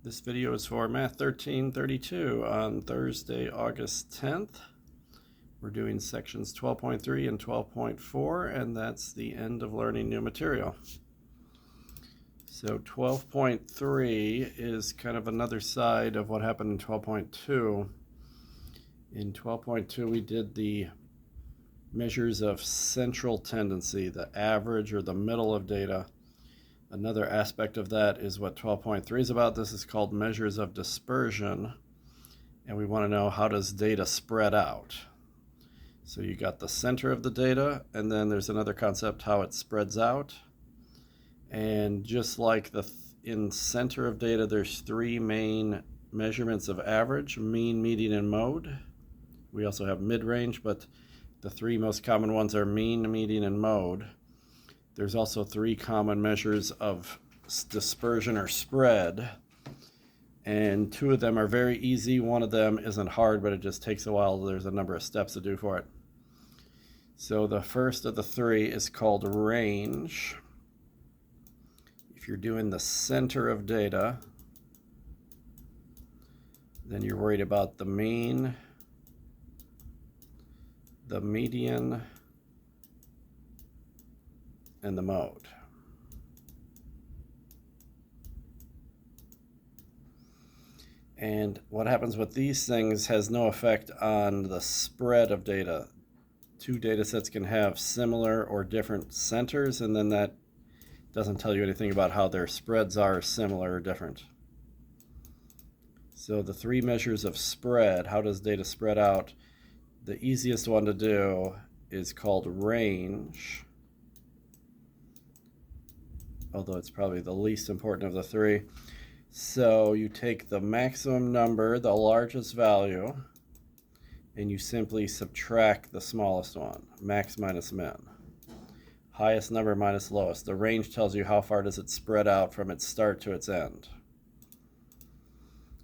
This video is for Math 1332 on Thursday, August 10th. We're doing sections 12.3 and 12.4, and that's the end of learning new material. So 12.3 is kind of another side of what happened in 12.2. In 12.2, we did the measures of central tendency, the average or the middle of data. Another aspect of that is what 12.3 is about. This is called measures of dispersion, and we want to know, how does data spread out? So you got the center of the data, and then there's another concept, how it spreads out. And just like in center of data, there's three main measurements of average: mean, median, and mode. We also have mid-range, but the three most common ones are mean, median, and mode. There's also three common measures of dispersion or spread, and two of them are very easy. One of them isn't hard, but it just takes a while. There's a number of steps to do for it. So the first of the three is called range. If you're doing the center of data, then you're worried about the mean, the median, and the mode. And what happens with these things has no effect on the spread of data. Two data sets can have similar or different centers, and then that doesn't tell you anything about how their spreads are similar or different. So the three measures of spread, how does data spread out? The easiest one to do is called range, although it's probably the least important of the three. So you take the maximum number, the largest value, and you simply subtract the smallest one, max minus min. Highest number minus lowest. The range tells you how far does it spread out from its start to its end.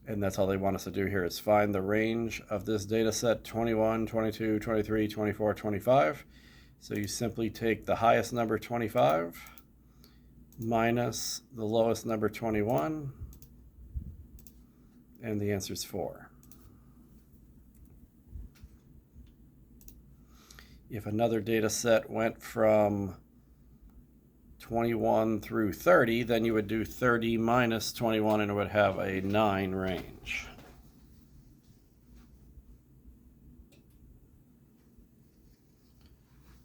And that's all they want us to do here, is find the range of this data set, 21, 22, 23, 24, 25. So you simply take the highest number, 25, minus the lowest number, 21, and the answer is 4. If another data set went from 21 through 30, then you would do 30 minus 21, and it would have a 9 range.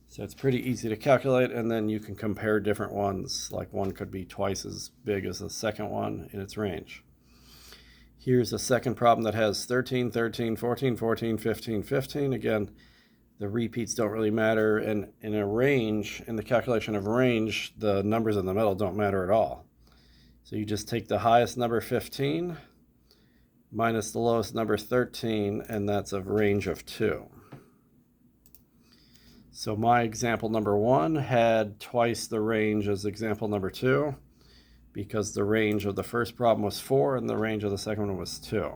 So it's pretty easy to calculate, and then you can compare different ones. Like one could be twice as big as the second one in its range. Here's a second problem that has 13, 13, 14, 14, 15, 15. Again, the repeats don't really matter, and in a range, in the calculation of range, the numbers in the middle don't matter at all. So you just take the highest number, 15, minus the lowest number, 13, and that's a range of 2. So my example number 1 had twice the range as example number 2, because the range of the first problem was 4 and the range of the second one was 2.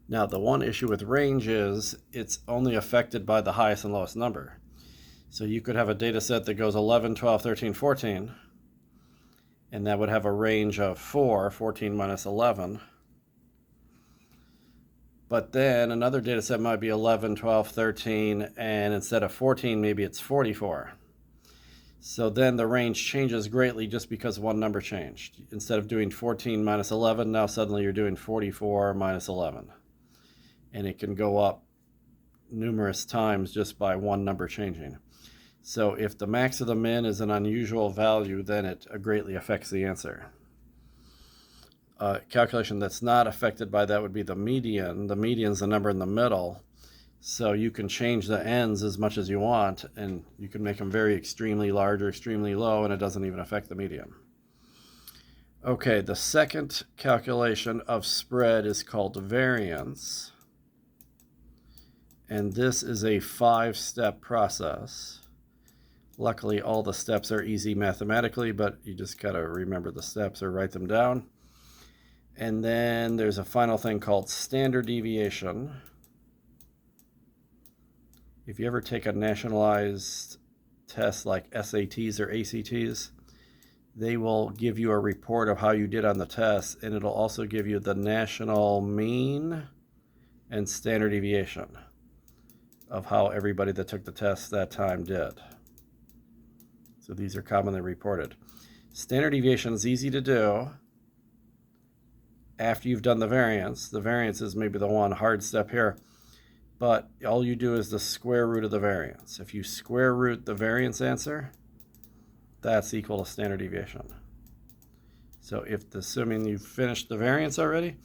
Now, the one issue with range is it's only affected by the highest and lowest number. So you could have a data set that goes 11, 12, 13, 14, and that would have a range of 4, 14 minus 11. But then another data set might be 11, 12, 13, and instead of 14, maybe it's 44. So then the range changes greatly just because one number changed. Instead of doing 14 minus 11, now suddenly you're doing 44 minus 11. And it can go up numerous times just by one number changing. So if the max of the min is an unusual value, then it greatly affects the answer. Calculation that's not affected by that would be the median. The median is the number in the middle. So you can change the ends as much as you want, and you can make them very extremely large or extremely low, and it doesn't even affect the median. Okay, the second calculation of spread is called variance. And this is a 5-step process. Luckily, all the steps are easy mathematically, but you just gotta remember the steps or write them down. And then there's a final thing called standard deviation. If you ever take a nationalized test like SATs or ACTs, they will give you a report of how you did on the test, and it'll also give you the national mean and standard deviation of how everybody that took the test that time did. So these are commonly reported. Standard deviation is easy to do after you've done the variance. The variance is maybe the one hard step here, but all you do is the square root of the variance. If you square root the variance answer, that's equal to standard deviation. So assuming you've finished the variance already,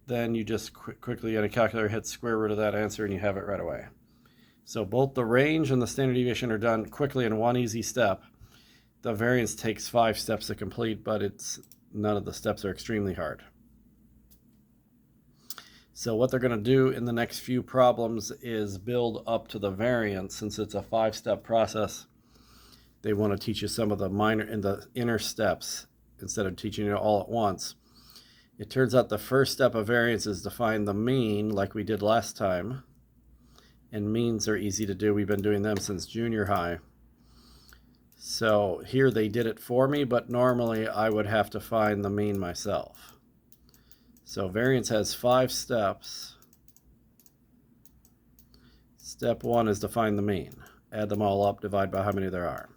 then you just quickly in a calculator hit square root of that answer and you have it right away. So both the range and the standard deviation are done quickly in one easy step. The variance takes 5 steps to complete, but none of the steps are extremely hard. So what they're going to do in the next few problems is build up to the variance. Since it's a 5-step process, they want to teach you some of the minor and the inner steps instead of teaching it all at once. It turns out the first step of variance is to find the mean, like we did last time. And means are easy to do. We've been doing them since junior high. So here they did it for me, but normally I would have to find the mean myself. So variance has 5 steps. Step 1 is to find the mean. Add them all up, divide by how many there are.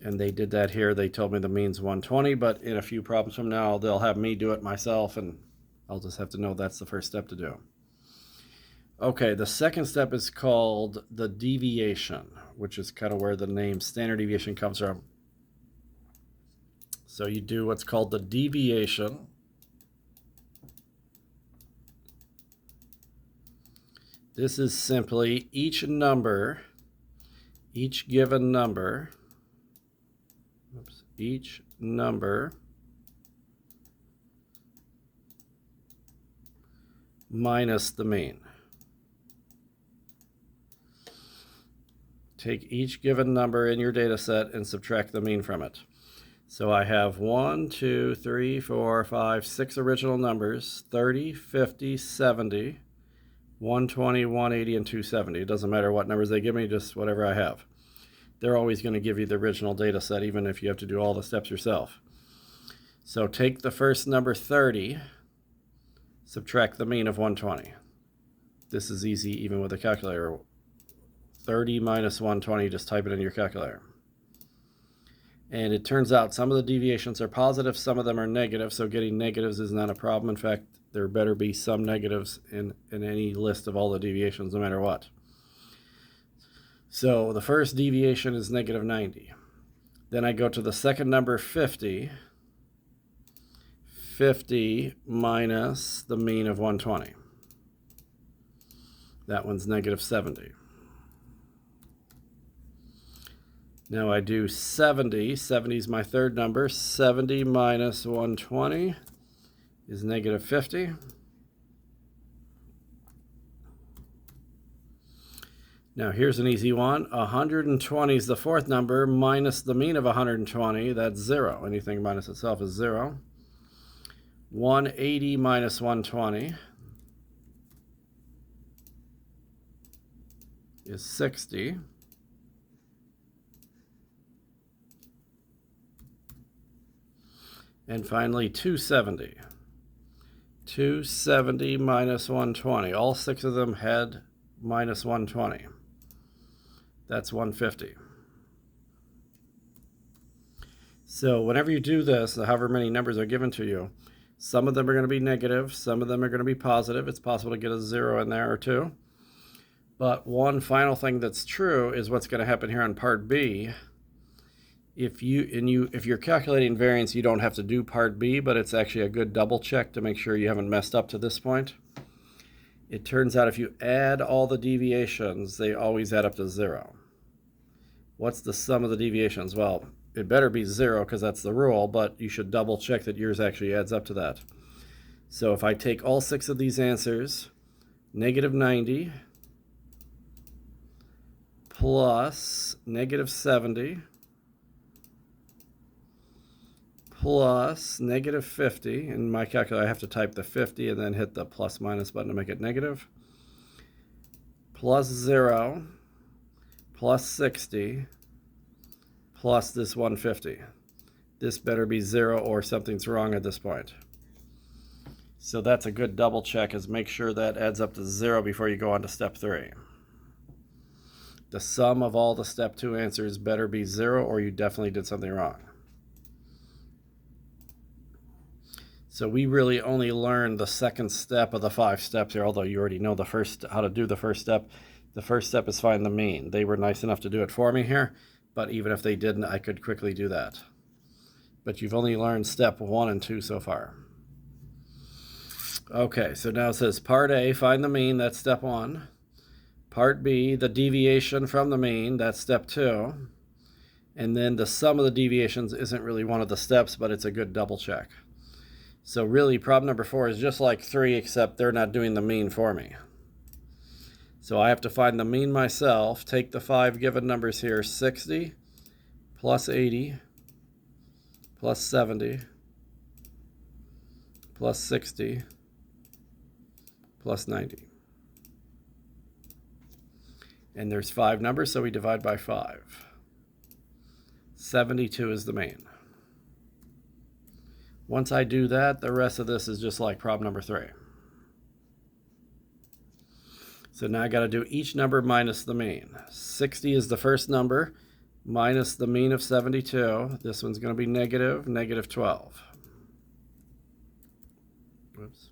And they did that here. They told me the mean's 120, but in a few problems from now, they'll have me do it myself, and I'll just have to know that's the first step to do. Okay, the second step is called the deviation, which is kind of where the name standard deviation comes from. So you do what's called the deviation. This is simply each given number, each number minus the mean. Take each given number in your data set and subtract the mean from it. So I have 1, 2, 3, 4, 5, 6 original numbers, 30, 50, 70, 120, 180, and 270. It doesn't matter what numbers they give me, just whatever I have. They're always going to give you the original data set, even if you have to do all the steps yourself. So take the first number, 30, subtract the mean of 120. This is easy even with a calculator. 30 minus 120, just type it in your calculator. And it turns out some of the deviations are positive, some of them are negative, so getting negatives is not a problem. In fact, there better be some negatives in any list of all the deviations, no matter what. So the first deviation is negative 90. Then I go to the second number, 50. 50 minus the mean of 120. That one's negative 70. Now I do 70. 70 is my third number. 70 minus 120 is negative 50. Now here's an easy one. 120 is the fourth number minus the mean of 120. That's 0. Anything minus itself is 0. 180 minus 120 is 60. And finally, 270. 270 minus 120. All 6 of them had minus 120. That's 150. So whenever you do this, however many numbers are given to you, some of them are going to be negative, some of them are going to be positive. It's possible to get a 0 in there or 2. But one final thing that's true is what's going to happen here on part B. If you're calculating variance, you don't have to do part B, but it's actually a good double check to make sure you haven't messed up to this point. It turns out if you add all the deviations, they always add up to 0. What's the sum of the deviations? Well, it better be 0 because that's the rule, but you should double check that yours actually adds up to that. So if I take all 6 of these answers, negative 90 plus negative 70 plus negative 50. In my calculator, I have to type the 50 and then hit the plus minus button to make it negative. Plus 0, plus 60, plus this 150. This better be 0 or something's wrong at this point. So that's a good double check, is make sure that adds up to 0 before you go on to step 3. The sum of all the step 2 answers better be 0 or you definitely did something wrong. So we really only learned the second step of the 5 steps here, although you already know the first, how to do the first step. The first step is find the mean. They were nice enough to do it for me here, but even if they didn't, I could quickly do that. But you've only learned step 1 and 2 so far. Okay, so now it says part A, find the mean, that's step 1. Part B, the deviation from the mean, that's step 2. And then the sum of the deviations isn't really one of the steps, but it's a good double check. So really, problem number 4 is just like 3, except they're not doing the mean for me. So I have to find the mean myself, take the 5 given numbers here, 60 plus 80 plus 70 plus 60 plus 90. And there's 5 numbers, so we divide by 5. 72 is the mean. Once I do that, the rest of this is just like problem number 3. So now I got to do each number minus the mean. 60 is the first number, minus the mean of 72. This one's going to be negative 12. Whoops.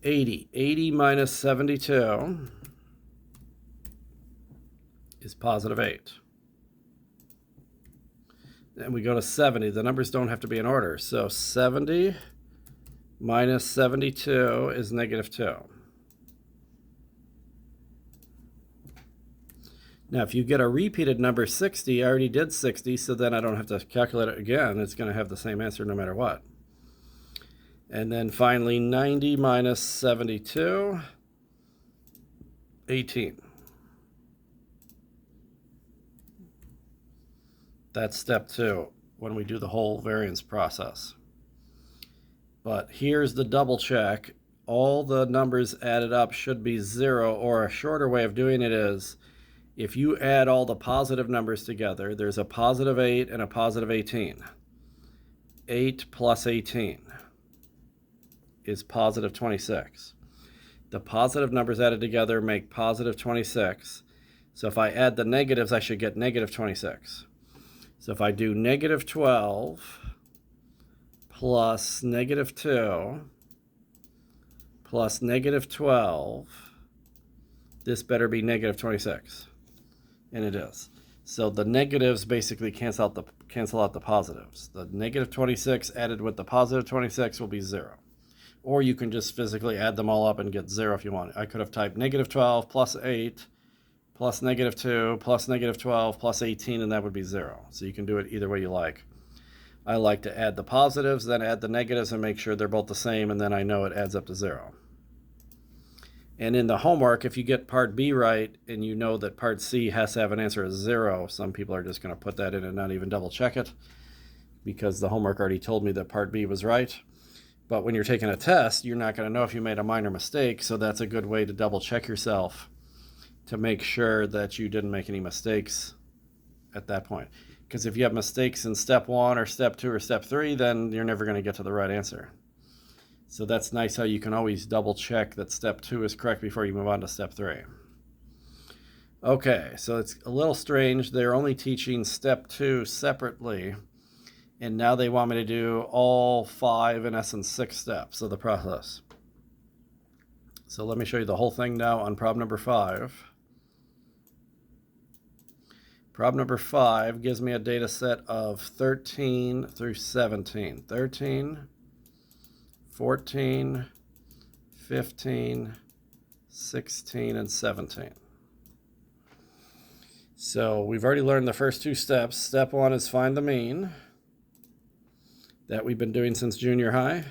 80 minus 72 is positive 8. Then we go to 70. The numbers don't have to be in order. So 70 minus 72 is negative 2. Now, if you get a repeated number 60, I already did 60, so then I don't have to calculate it again. It's going to have the same answer no matter what. And then finally, 90 minus 72, 18. That's step 2 when we do the whole variance process. But here's the double check. All the numbers added up should be 0, or a shorter way of doing it is, if you add all the positive numbers together, there's a positive 8 and a positive 18. 8 plus 18 is positive 26. The positive numbers added together make positive 26. So if I add the negatives, I should get negative 26. So if I do negative 12 plus negative 2 plus negative 12, this better be negative 26. And it is. So the negatives basically cancel out the positives. The negative 26 added with the positive 26 will be 0. Or you can just physically add them all up and get 0 if you want. I could have typed negative 12 plus 8 plus negative 2 plus negative 12 plus 18, and that would be 0. So you can do it either way you like. I like to add the positives, then add the negatives and make sure they're both the same, and then I know it adds up to 0. And in the homework, if you get part B right and you know that part C has to have an answer of 0, some people are just going to put that in and not even double check it because the homework already told me that part B was right. But when you're taking a test, you're not going to know if you made a minor mistake, so that's a good way to double check yourself to make sure that you didn't make any mistakes at that point. Because if you have mistakes in step 1 or step 2 or step 3, then you're never going to get to the right answer. So that's nice how you can always double check that step 2 is correct before you move on to step 3. Okay, so it's a little strange. They're only teaching step 2 separately, and now they want me to do all 5, in essence 6 steps of the process. So let me show you the whole thing now on problem number 5. Problem number 5 gives me a data set of 13 through 17. 13, 14, 15, 16, and 17. So we've already learned the first 2 steps. Step 1 is find the mean. That we've been doing since junior high.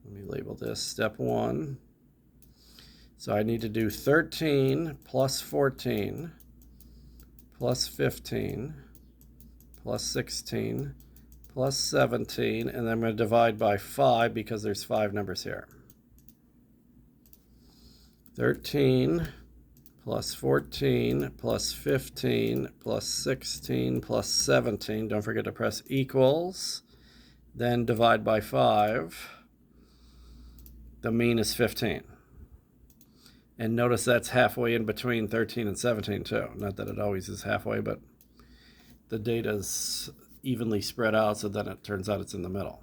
Let me label this step 1. So I need to do 13 plus 14 plus 15 plus 16 plus 17, and then I'm going to divide by 5 because there's 5 numbers here. 13 plus 14 plus 15 plus 16 plus 17. Don't forget to press equals. Then divide by 5. The mean is 15. And notice that's halfway in between 13 and 17 too. Not that it always is halfway, but the data's evenly spread out, so then it turns out it's in the middle.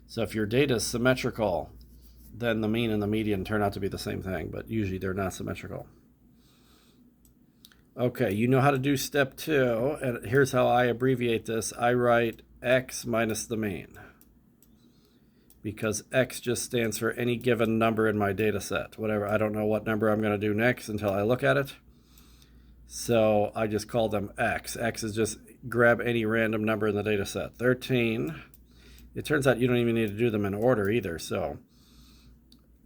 So if your data is symmetrical, then the mean and the median turn out to be the same thing, but usually they're not symmetrical. Okay, you know how to do step 2, and here's how I abbreviate this. I write x minus the mean, because x just stands for any given number in my data set. Whatever, I don't know what number I'm going to do next until I look at it. So I just call them x. X is just grab any random number in the data set. 13. It turns out you don't even need to do them in order either, so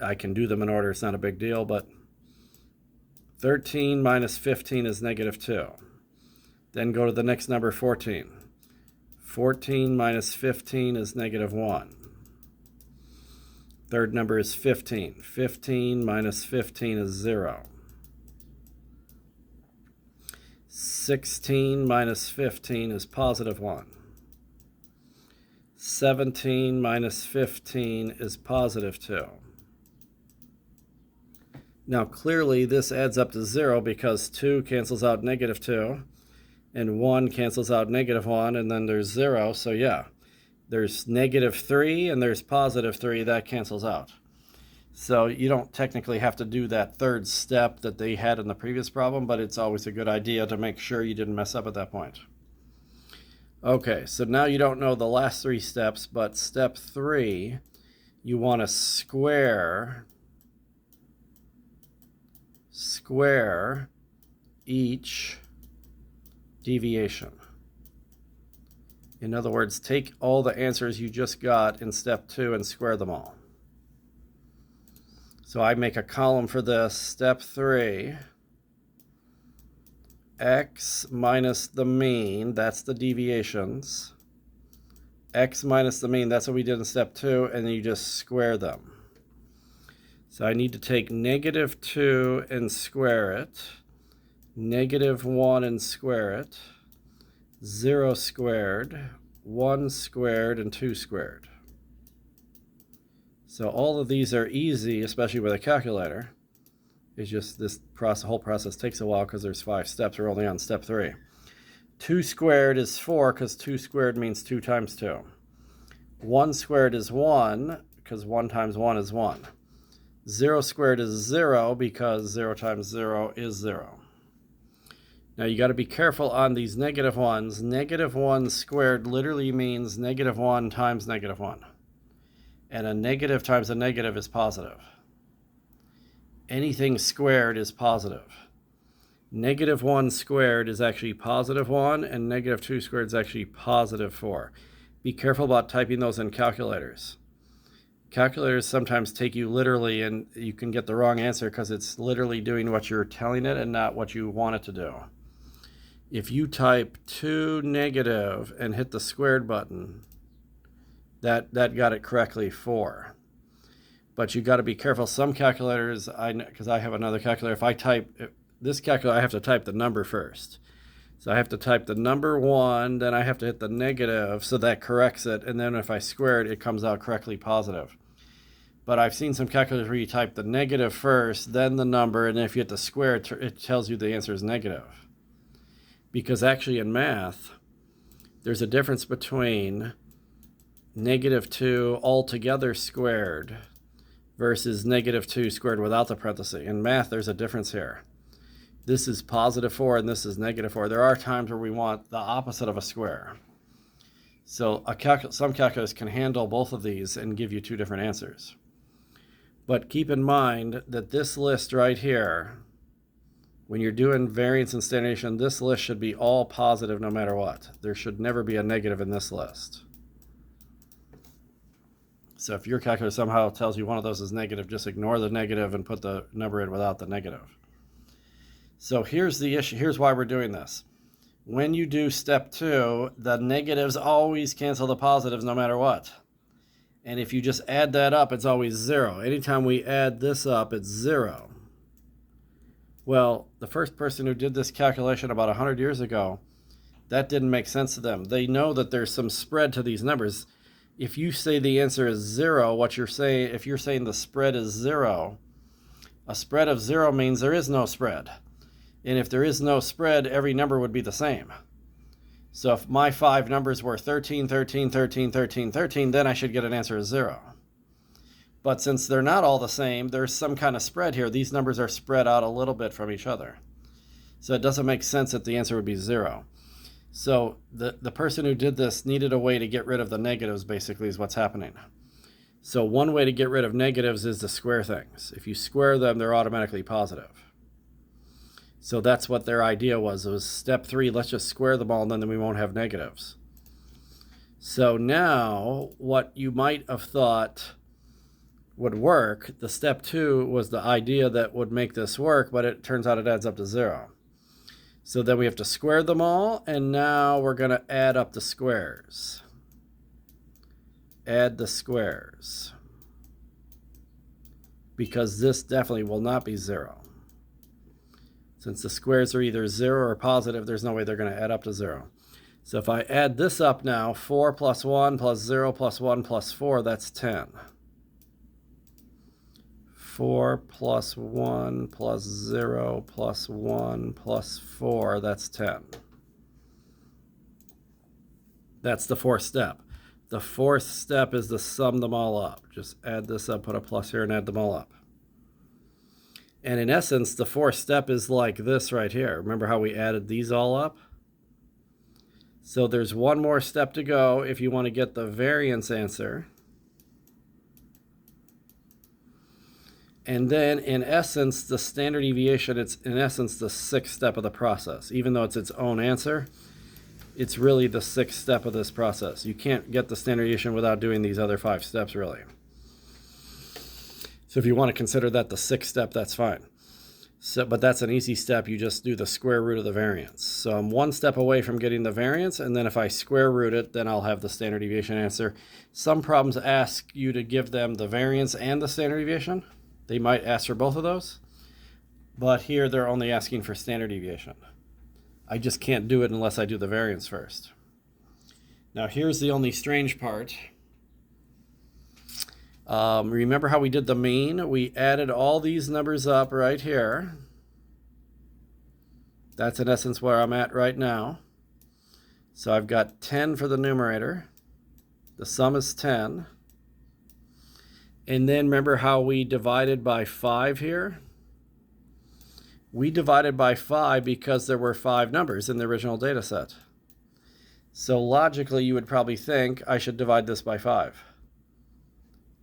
I can do them in order. It's not a big deal, but 13 minus 15 is negative 2. Then go to the next number, 14. 14 minus 15 is negative 1. Third number is 15. 15 minus 15 is 0. 16 minus 15 is positive 1. 17 minus 15 is positive 2. Now clearly this adds up to 0 because 2 cancels out negative 2, and 1 cancels out negative 1, and then there's 0, so yeah. There's negative 3 and there's positive 3, that cancels out. So you don't technically have to do that third step that they had in the previous problem, but it's always a good idea to make sure you didn't mess up at that point. Okay, so now you don't know the last 3 steps, but step 3, you want to square each deviation. In other words, take all the answers you just got in step 2 and square them all. So I make a column for this. Step 3, x minus the mean, that's the deviations. X minus the mean, that's what we did in step 2, and then you just square them. So I need to take negative 2 and square it, negative 1 and square it, 0 squared, 1 squared, and 2 squared. So all of these are easy, especially with a calculator. It's just this whole process takes a while because there's 5 steps. We're only on step 3. 2 squared is 4 because 2 squared means 2 times 2. 1 squared is 1 because 1 times 1 is 1. 0 squared is 0 because 0 times 0 is 0. Now you got to be careful on these negative ones. Negative 1 squared literally means negative 1 times negative 1. And a negative times a negative is positive. Anything squared is positive. Negative 1 squared is actually positive 1, and negative 2 squared is actually positive 4. Be careful about typing those in calculators. Calculators sometimes take you literally, and you can get the wrong answer because it's literally doing what you're telling it and not what you want it to do. If you type 2 negative and hit the squared button, that got it correctly, 4. But you got to be careful. Some calculators, because I have another calculator, if I type this calculator, I have to type the number first. So I have to type the number 1, then I have to hit the negative, so that corrects it, and then if I square it, it comes out correctly positive. But I've seen some calculators where you type the negative first, then the number, and if you hit the square, it tells you the answer is negative. Because actually in math, there's a difference between negative 2 altogether squared versus negative 2 squared without the parenthesis. In math, there's a difference here. This is positive 4 and this is negative 4. There are times where we want the opposite of a square. So some calculators can handle both of these and give you 2 different answers. But keep in mind that this list right here, when you're doing variance and standard deviation, this list should be all positive no matter what. There should never be a negative in this list. So if your calculator somehow tells you one of those is negative, just ignore the negative and put the number in without the negative. So here's the issue. Here's why we're doing this. When you do step 2, the negatives always cancel the positives no matter what. And if you just add that up, it's always 0. Anytime we add this up, it's 0. Well, the first person who did this calculation about 100 years ago, that didn't make sense to them. They know that there's some spread to these numbers. If you say the answer is 0, what you're saying, if you're saying the spread is 0, a spread of 0 means there is no spread. And if there is no spread, every number would be the same. So if my 5 numbers were 13, 13, 13, 13, 13, then I should get an answer of 0. But since they're not all the same, there's some kind of spread here. These numbers are spread out a little bit from each other. So it doesn't make sense that the answer would be 0. So the person who did this needed a way to get rid of the negatives, basically, is what's happening. So one way to get rid of negatives is to square things. If you square them, they're automatically positive. So that's what their idea was. It was step 3, let's just square them all, and then we won't have negatives. So now, what you might have thought would work, the step 2 was the idea that would make this work, but it turns out it adds up to 0. So then we have to square them all, and now we're going to add up the squares. Add the squares. Because this definitely will not be 0. Since the squares are either 0 or positive, there's no way they're going to add up to 0. So if I add this up now, 4 plus 1 plus 0 plus 1 plus 4, that's 10. 4 plus 1 plus 0 plus 1 plus 4, that's 10. That's the 4th step. The 4th step is to sum them all up. Just add this up, put a plus here, and add them all up. And in essence, the 4th step is like this right here. Remember how we added these all up? So there's one more step to go if you want to get the variance answer. And then, in essence, the standard deviation, it's in essence the 6th step of the process. Even though it's its own answer, it's really the 6th step of this process. You can't get the standard deviation without doing these other 5 steps, really. So if you want to consider that the 6th step, that's fine. So, but that's an easy step. You just do the square root of the variance. So I'm one step away from getting the variance, and then if I square root it, then I'll have the standard deviation answer. Some problems ask you to give them the variance and the standard deviation. They might ask for both of those, but here they're only asking for standard deviation. I just can't do it unless I do the variance first. Now here's the only strange part. Remember how we did the mean? We added all these numbers up right here. That's in essence where I'm at right now. So I've got 10 for the numerator. The sum is 10. And then remember how we divided by 5 here? We divided by 5 because there were 5 numbers in the original data set. So logically, you would probably think I should divide this by 5.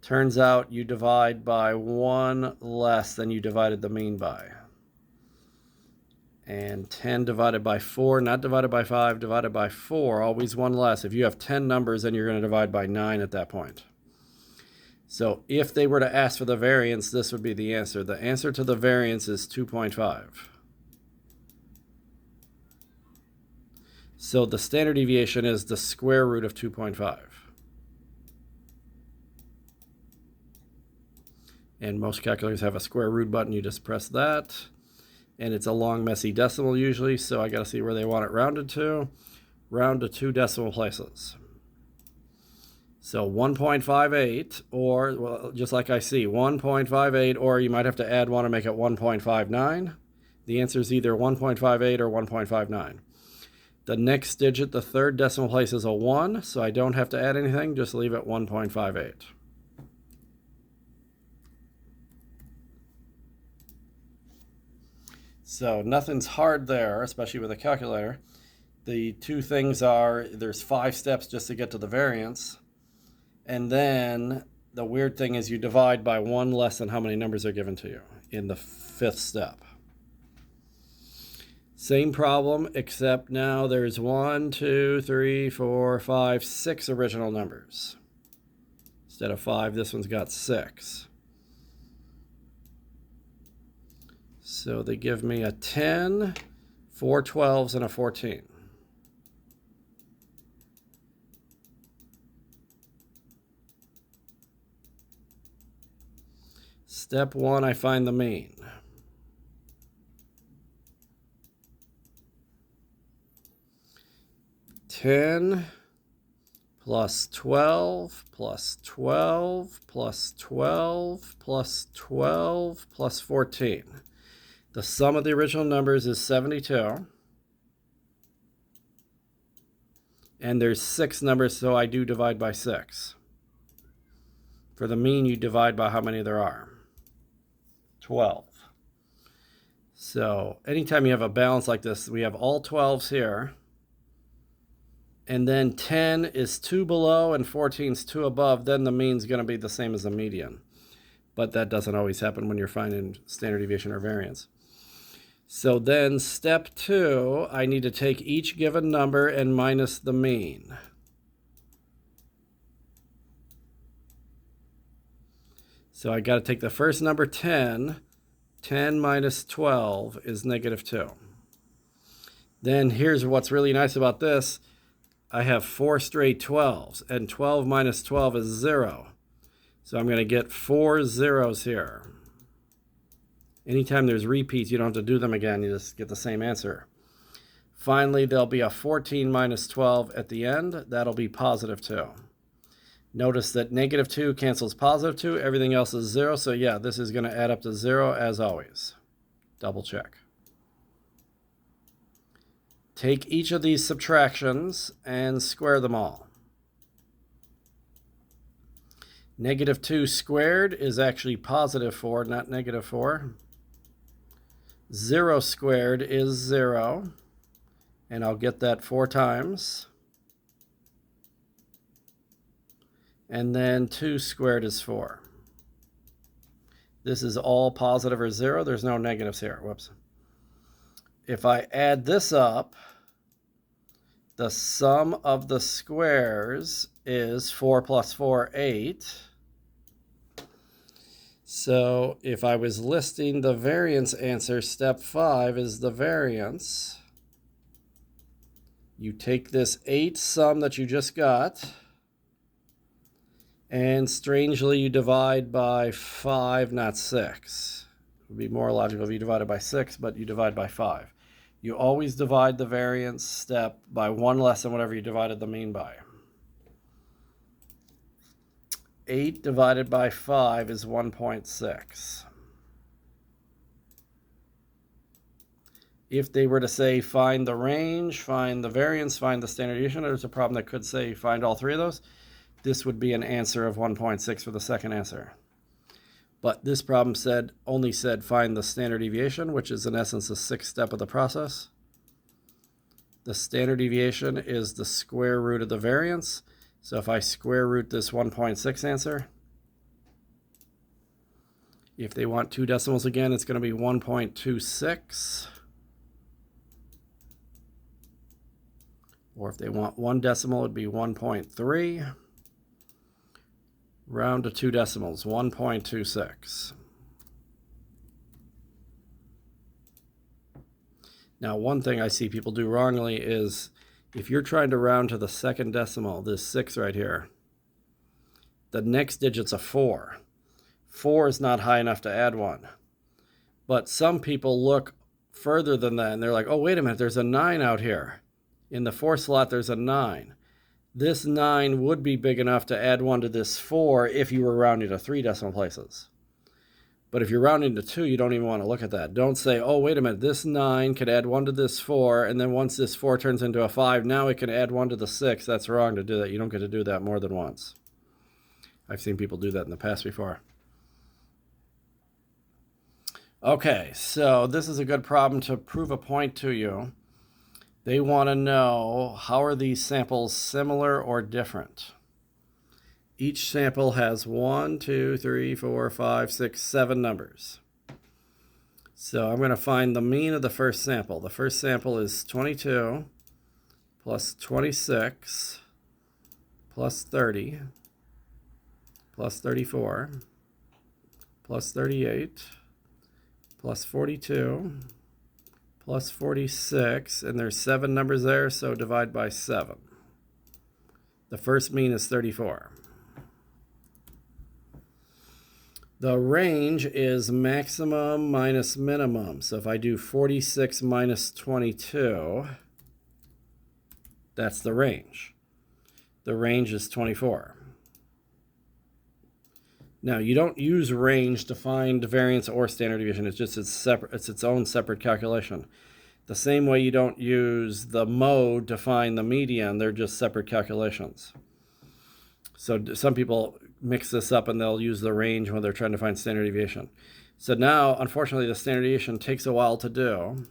Turns out you divide by 1 less than you divided the mean by. And 10 divided by 4, not divided by 5, divided by 4, always 1 less. If you have 10 numbers, then you're going to divide by 9 at that point. So if they were to ask for the variance, this would be the answer. The answer to the variance is 2.5. So the standard deviation is the square root of 2.5. And most calculators have a square root button. You just press that. And it's a long, messy decimal usually, so I got to see where they want it rounded to. Round to 2 decimal places. So 1.58, or well, just like I see, 1.58, or you might have to add 1 to make it 1.59. The answer is either 1.58 or 1.59. The next digit, the 3rd decimal place, is a 1, so I don't have to add anything, just leave it 1.58. So nothing's hard there, especially with a calculator. The two things are, there's 5 steps just to get to the variance. And then the weird thing is you divide by 1 less than how many numbers are given to you in the 5th step. Same problem, except now there's 1, 2, 3, 4, 5, 6 original numbers. Instead of 5, this one's got 6. So they give me a 10, 4 12s, and a 14. Step 1, I find the mean. 10 plus 12 plus 12 plus 12 plus 12 plus 14. The sum of the original numbers is 72. And there's 6 numbers, so I do divide by 6. For the mean, you divide by how many there are. 12. So anytime you have a balance like this, we have all 12s here. And then 10 is 2 below and 14 is 2 above, then the mean is going to be the same as the median. But that doesn't always happen when you're finding standard deviation or variance. So then step 2, I need to take each given number and minus the mean. So I got to take the first number 10. 10 minus 12 is negative 2. Then here's what's really nice about this. I have 4 straight 12s, and 12 minus 12 is 0. So I'm going to get 4 zeros here. Anytime there's repeats, you don't have to do them again. You just get the same answer. Finally, there'll be a 14 minus 12 at the end. That'll be positive 2. Notice that negative 2 cancels positive 2. Everything else is 0. So yeah, this is going to add up to 0 as always. Double check. Take each of these subtractions and square them all. Negative 2 squared is actually positive 4, not negative 4. 0 squared is 0, and I'll get that 4 times. And then 2 squared is 4. This is all positive or 0. There's no negatives here. Whoops. If I add this up, the sum of the squares is 4 plus 4, 8. So if I was listing the variance answer, step 5 is the variance. You take this 8 sum that you just got, and strangely you divide by 5, not 6. It would be more logical if you divided by 6, but you divide by 5. You always divide the variance step by 1 less than whatever you divided the mean by. 8 divided by 5 is 1.6. If they were to say find the range, find the variance, find the standard deviation, there's a problem that could say find all 3 of those. This would be an answer of 1.6 for the second answer. But this problem only said find the standard deviation, which is in essence the 6th step of the process. The standard deviation is the square root of the variance. So if I square root this 1.6 answer, if they want 2 decimals again, it's going to be 1.26. Or if they want 1 decimal, it'd be 1.3. Round to 2 decimals, 1.26. Now, one thing I see people do wrongly is if you're trying to round to the second decimal, this 6 right here, the next digit's a 4. 4 is not high enough to add 1. But some people look further than that, and they're like, oh, wait a minute, there's a 9 out here. In the 4 slot, there's a 9. This 9 would be big enough to add 1 to this 4 if you were rounding to 3 decimal places. But if you're rounding to 2, you don't even want to look at that. Don't say, oh, wait a minute, this 9 could add 1 to this 4, and then once this 4 turns into a 5, now it can add 1 to the 6. That's wrong to do that. You don't get to do that more than once. I've seen people do that in the past before. Okay, so this is a good problem to prove a point to you. They want to know, how are these samples similar or different? Each sample has 1, 2, 3, 4, 5, 6, 7 numbers. So I'm going to find the mean of the first sample. The first sample is 22 plus 26 plus 30 plus 34 plus 38 plus 42 plus 46, and there's 7 numbers there, so divide by 7. The first mean is 34. The range is maximum minus minimum. So if I do 46 minus 22, That's the range. The range is 24. Now, you don't use range to find variance or standard deviation. It's just it's its own separate calculation. The same way you don't use the mode to find the median. They're just separate calculations. So some people mix this up and they'll use the range when they're trying to find standard deviation. So now, unfortunately, the standard deviation takes a while to do.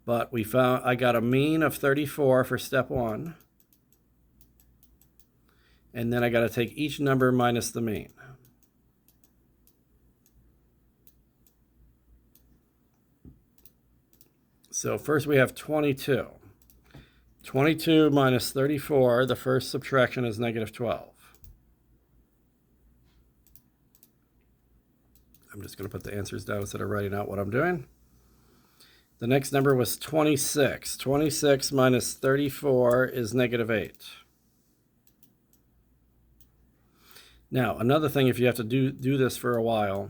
But I got a mean of 34 for step 1. And then I got to take each number minus the mean. So first we have 22. 22 minus 34, the first subtraction is negative 12. I'm just going to put the answers down instead of writing out what I'm doing. The next number was 26. 26 minus 34 is negative 8. Now, another thing, if you have to do this for a while,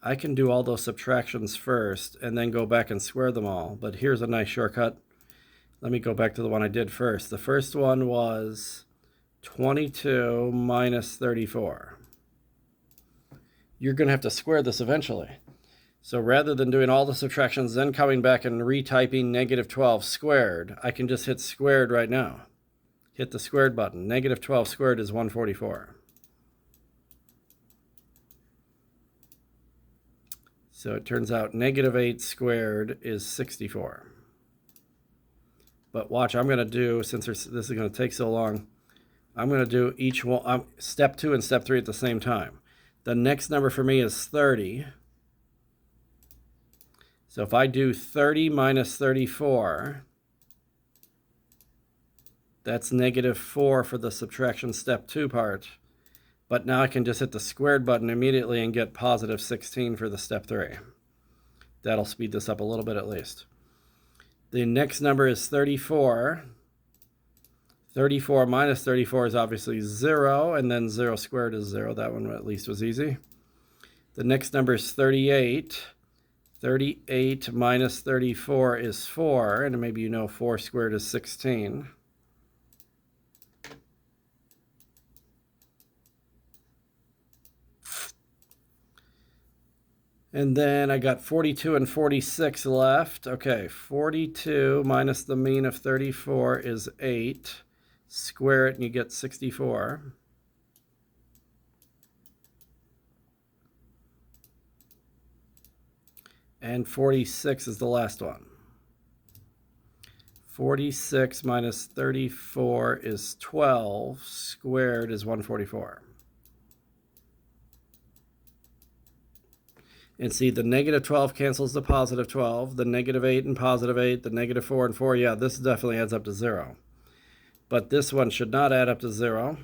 I can do all those subtractions first and then go back and square them all. But here's a nice shortcut. Let me go back to the one I did first. The first one was 22 minus 34. You're going to have to square this eventually. So rather than doing all the subtractions, then coming back and retyping negative 12 squared, I can just hit squared right now. Hit the squared button. Negative 12 squared is 144. So it turns out negative 8 squared is 64. But watch, I'm going to do, since this is going to take so long, I'm going to do each one, step 2 and step 3 at the same time. The next number for me is 30. So if I do 30 minus 34, that's negative 4 for the subtraction step 2 part. But now I can just hit the squared button immediately and get positive 16 for the step 3. That'll speed this up a little bit at least. The next number is 34. 34 minus 34 is obviously 0, and then 0 squared is 0. That one at least was easy. The next number is 38. 38 minus 34 is 4, and maybe you know 4 squared is 16. And then I got 42 and 46 left. Okay, 42 minus the mean of 34 is 8. Square it and you get 64. And 46 is the last one. 46 minus 34 is 12. Squared is 144. And see, the negative 12 cancels the positive 12, the negative 8 and positive 8, the negative 4 and 4. Yeah, this definitely adds up to 0. But this one should not add up to 0.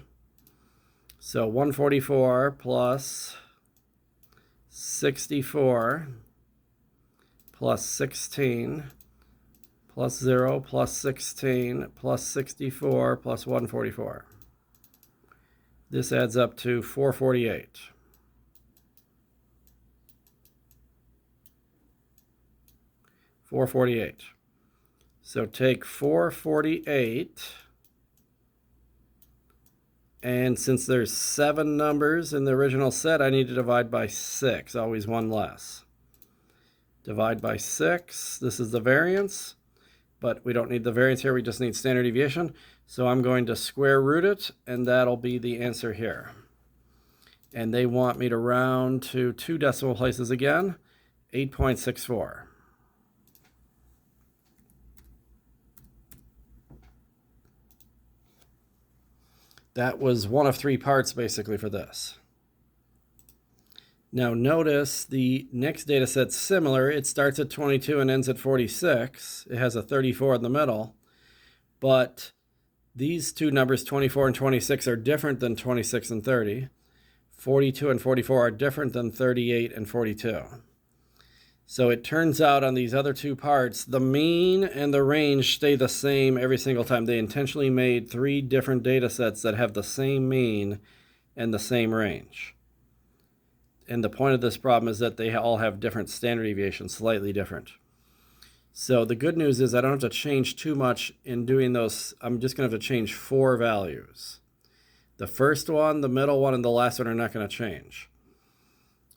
So 144 plus 64 plus 16 plus 0 plus 16 plus 64 plus 144. This adds up to 448. 448. So take 448, and since there's 7 numbers in the original set, I need to divide by 6, always one less. Divide by 6, this is the variance, but we don't need the variance here, we just need standard deviation. So I'm going to square root it, and that'll be the answer here. And they want me to round to 2 decimal places again, 8.64. That was one of 3 parts basically for this. Now notice the next data set's similar. It starts at 22 and ends at 46. It has a 34 in the middle. But these two numbers, 24 and 26, are different than 26 and 30. 42 and 44 are different than 38 and 42. So it turns out on these other 2 parts, the mean and the range stay the same every single time. They intentionally made 3 different data sets that have the same mean and the same range. And the point of this problem is that they all have different standard deviations, slightly different. So the good news is I don't have to change too much in doing those. I'm just going to have to change 4 values. The first one, the middle one, and the last one are not going to change.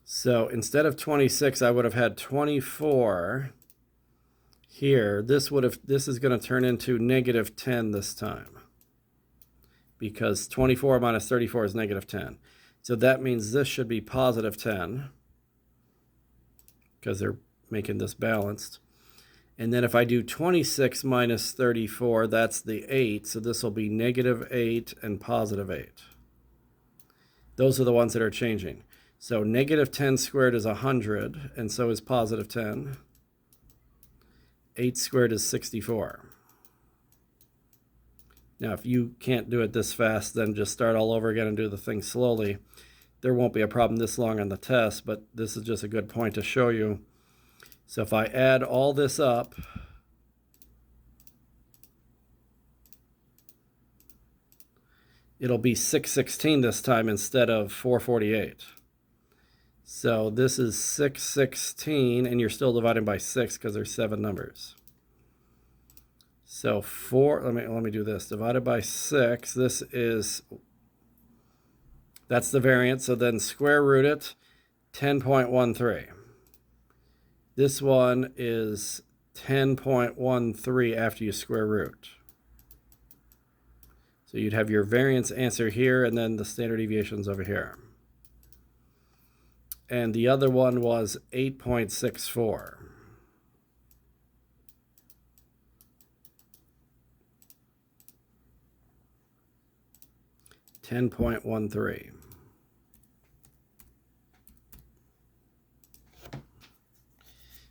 So instead of 26, I would have had 24 here. This is going to turn into negative 10 this time, because 24 minus 34 is negative 10. So that means this should be positive 10, because they're making this balanced. And then if I do 26 minus 34, that's the 8. So this will be negative 8 and positive 8. Those are the ones that are changing. So negative 10 squared is 100, and so is positive 10. 8 squared is 64. Now, if you can't do it this fast, then just start all over again and do the thing slowly. There won't be a problem this long on the test, but this is just a good point to show you. So if I add all this up, it'll be 616 this time instead of 448. So this is 616, and you're still dividing by 6 because there's 7 numbers. So let me do this. Divided by 6, that's the variance. So then square root it, 10.13. This one is 10.13 after you square root. So you'd have your variance answer here, and then the standard deviations over here. And the other one was 8.64. $10.13.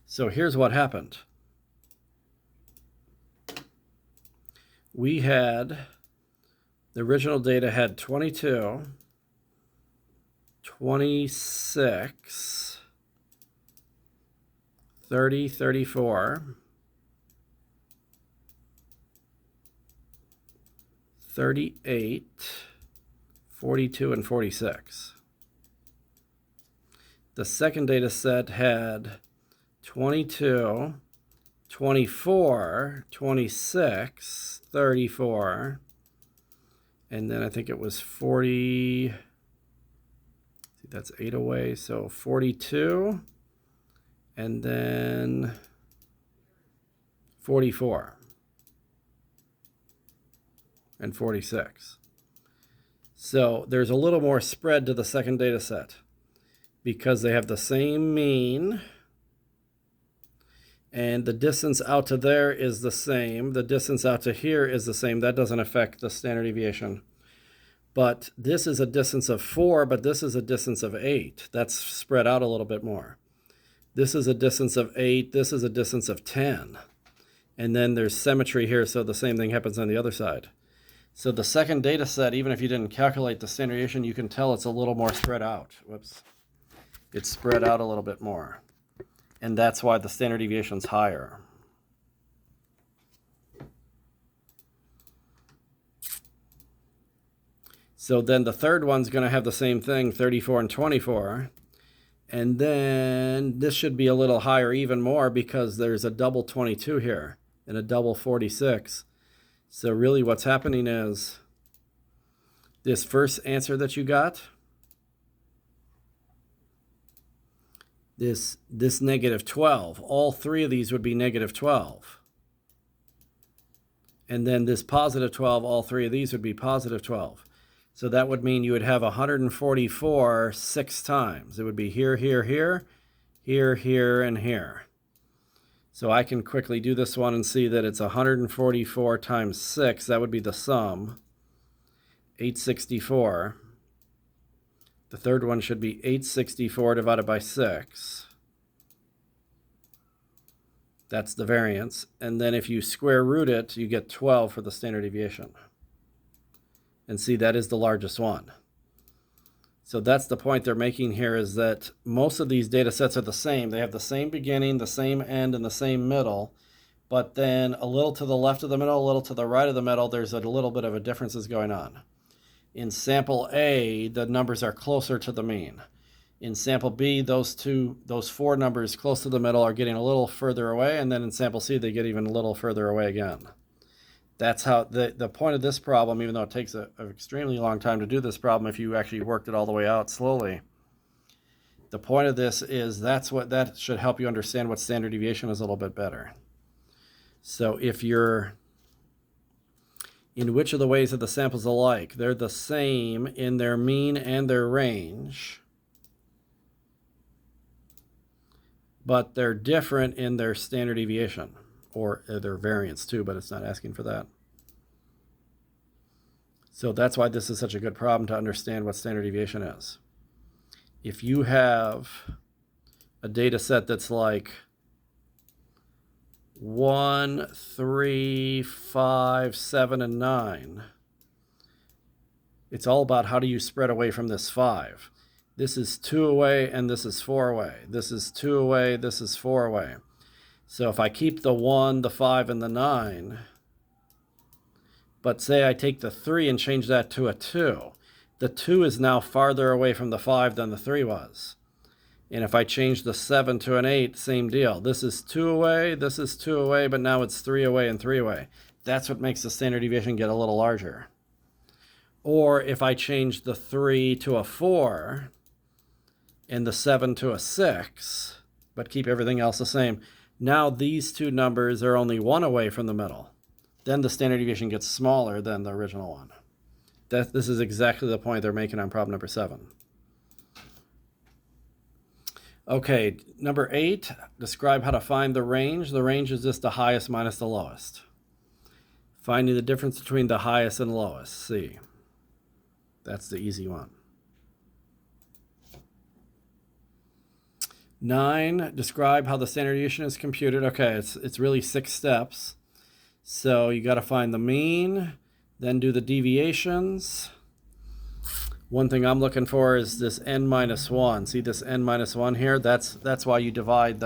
So here's what happened. We had, the original data had 22, 26, 30, 34, 38, 42, and 46. The second data set had 22, 24, 26, 34, and then I think it was 40, see, that's 8 away, so 42, and then 44, and 46. So there's a little more spread to the second data set because they have the same mean, and the distance out to there is the same. The distance out to here is the same. That doesn't affect the standard deviation. But this is a distance of 4, but this is a distance of 8. That's spread out a little bit more. This is a distance of 8. This is a distance of 10. And then there's symmetry here, so the same thing happens on the other side. So the second data set, even if you didn't calculate the standard deviation, you can tell it's a little more spread out. Whoops. It's spread out a little bit more. And that's why the standard deviation's higher. So then the third one's going to have the same thing, 34 and 24. And then this should be a little higher even more because there's a double 22 here and a double 46. So really what's happening is this first answer that you got, this negative 12, all 3 of these would be negative 12. And then this positive 12, all 3 of these would be positive 12. So that would mean you would have 144 6 times. It would be here, here, here, here, here, and here. So I can quickly do this one and see that it's 144 times 6. That would be the sum, 864. The third one should be 864 divided by 6. That's the variance. And then if you square root it, you get 12 for the standard deviation. And see, that is the largest one. So that's the point they're making here, is that most of these data sets are the same. They have the same beginning, the same end, and the same middle. But then a little to the left of the middle, a little to the right of the middle, there's a little bit of a differences going on. In sample A, the numbers are closer to the mean. In sample B, those four numbers close to the middle are getting a little further away, and then in sample C, they get even a little further away again. That's how the point of this problem, even though it takes an extremely long time to do this problem if you actually worked it all the way out slowly, the point of this is that should help you understand what standard deviation is a little bit better. So if you're in which of the ways are the samples alike? They're the same in their mean and their range, but they're different in their standard deviation, or their variance too, but it's not asking for that. So that's why this is such a good problem to understand what standard deviation is. If you have a data set that's like 1, 3, 5, 7, and 9, it's all about how do you spread away from this 5. This is 2 away and this is 4 away. This is 2 away, this is 4 away. So if I keep the 1, the 5, and the 9, but say I take the 3 and change that to a 2, the 2 is now farther away from the 5 than the 3 was. And if I change the 7 to an 8, same deal. This is 2 away, this is 2 away, but now it's 3 away and 3 away. That's what makes the standard deviation get a little larger. Or if I change the 3 to a 4 and the 7 to a 6, but keep everything else the same, now these two numbers are only 1 away from the middle. Then the standard deviation gets smaller than the original one. This is exactly the point they're making on problem number 7. Okay, number 8, describe how to find the range. The range is just the highest minus the lowest. Finding the difference between the highest and lowest, C. That's the easy one. 9, describe how the standard deviation is computed. Okay, it's really 6 steps. So you got to find the mean, then do the deviations. One thing I'm looking for is this n minus 1. See this n minus 1 here? That's why you divide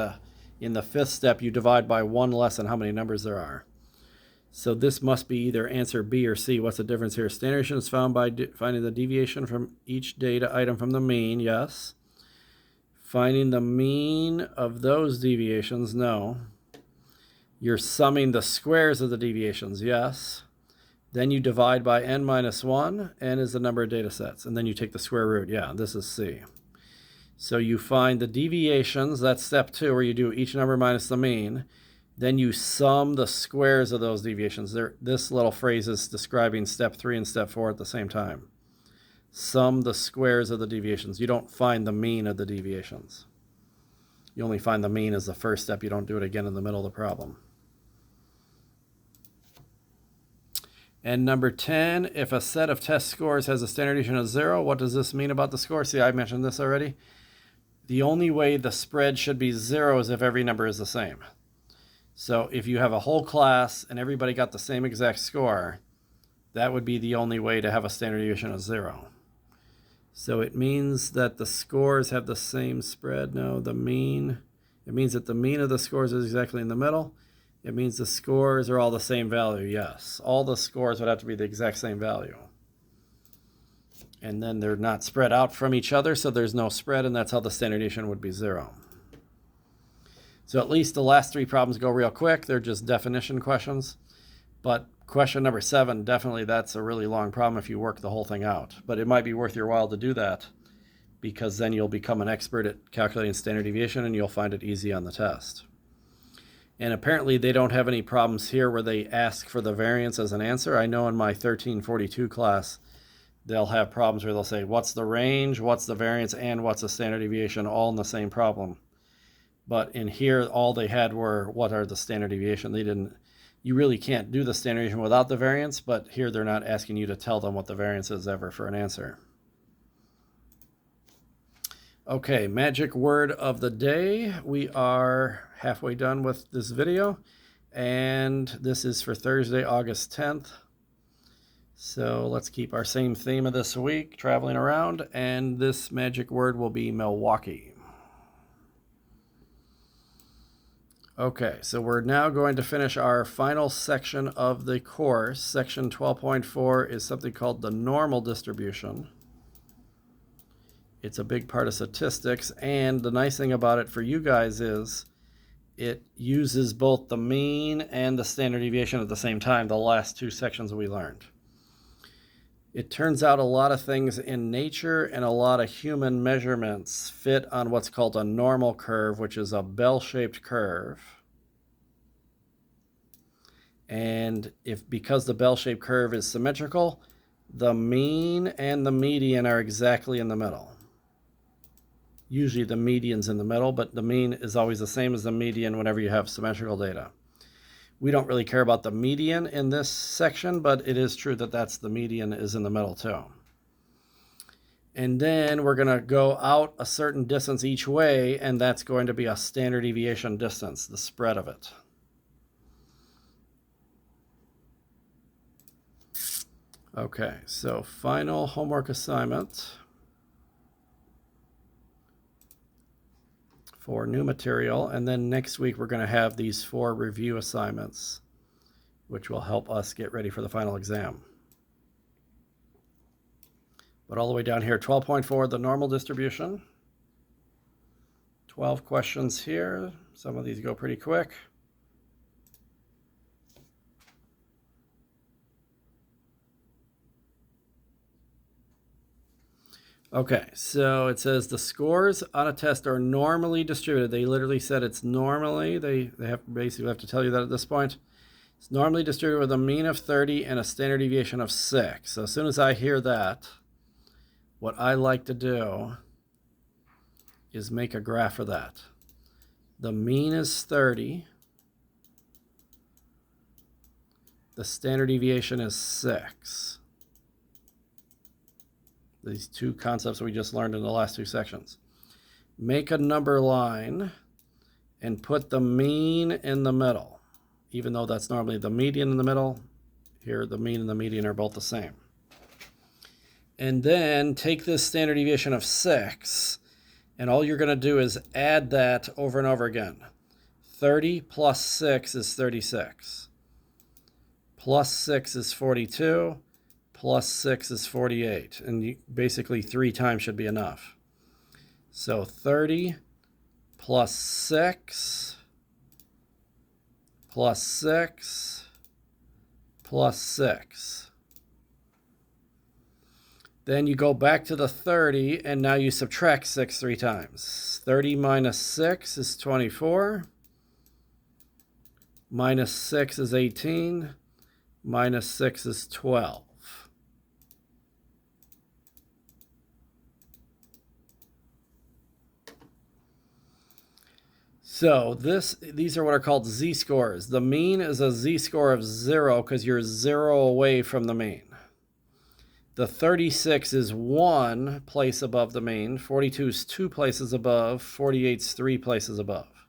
in the 5th step, you divide by 1 less than how many numbers there are. So this must be either answer B or C. What's the difference here? Standard deviation is found by finding the deviation from each data item from the mean, yes. Finding the mean of those deviations, no. You're summing the squares of the deviations, yes. Then you divide by n minus 1. N is the number of data sets. And then you take the square root. Yeah, this is C. So you find the deviations. That's step 2, where you do each number minus the mean. Then you sum the squares of those deviations. This little phrase is describing step 3 and step 4 at the same time. Sum the squares of the deviations. You don't find the mean of the deviations. You only find the mean as the first step. You don't do it again in the middle of the problem. And number 10, if a set of test scores has a standard deviation of 0, what does this mean about the score? See, I mentioned this already. The only way the spread should be 0 is if every number is the same. So if you have a whole class and everybody got the same exact score, that would be the only way to have a standard deviation of 0. So it means that the scores have the same spread. No, the mean. It means that the mean of the scores is exactly in the middle. It means the scores are all the same value, yes. All the scores would have to be the exact same value. And then they're not spread out from each other, so there's no spread, and that's how the standard deviation would be 0. So at least the last 3 problems go real quick. They're just definition questions. But question number 7, definitely that's a really long problem if you work the whole thing out. But it might be worth your while to do that, because then you'll become an expert at calculating standard deviation, and you'll find it easy on the test. And apparently they don't have any problems here where they ask for the variance as an answer. I know in my 1342 class, they'll have problems where they'll say, what's the range, what's the variance, and what's the standard deviation, all in the same problem. But in here, all they had were, what are the standard deviation? You really can't do the standard deviation without the variance, but here they're not asking you to tell them what the variance is ever for an answer. Okay, magic word of the day. We are halfway done with this video, and this is for Thursday, August 10th. So let's keep our same theme of this week, traveling around, and this magic word will be Milwaukee. Okay, so we're now going to finish our final section of the course. Section 12.4 is something called the normal distribution. It's a big part of statistics, and the nice thing about it for you guys is it uses both the mean and the standard deviation at the same time, the last two sections we learned. It turns out a lot of things in nature and a lot of human measurements fit on what's called a normal curve, which is a bell-shaped curve. And because the bell-shaped curve is symmetrical, the mean and the median are exactly in the middle. Usually the median's in the middle, but the mean is always the same as the median whenever you have symmetrical data. We don't really care about the median in this section, but it is true that the median is in the middle too. And then we're going to go out a certain distance each way, and that's going to be a standard deviation distance, the spread of it. Okay, so final homework assignment for new material, and then next week we're going to have these 4 review assignments, which will help us get ready for the final exam. But all the way down here, 12.4, the normal distribution. 12 questions here. Some of these go pretty quick. Okay, so it says the scores on a test are normally distributed. They literally said it's normally. They basically have to tell you that at this point. It's normally distributed with a mean of 30 and a standard deviation of 6. So as soon as I hear that, what I like to do is make a graph of that. The mean is 30. The standard deviation is 6. These two concepts we just learned in the last 2 sections. Make a number line and put the mean in the middle. Even though that's normally the median in the middle, here the mean and the median are both the same. And then take this standard deviation of 6, and all you're going to do is add that over and over again. 30 plus 6 is 36. Plus 6 is 42. Plus 6 is 48, and basically 3 times should be enough. So 30 plus 6 plus 6 plus 6. Then you go back to the 30, and now you subtract 6 3 times. 30 minus 6 is 24. Minus 6 is 18. Minus 6 is 12. So these are what are called z-scores. The mean is a z-score of 0 because you're 0 away from the mean. The 36 is 1 place above the mean. 42 is 2 places above. 48 is 3 places above.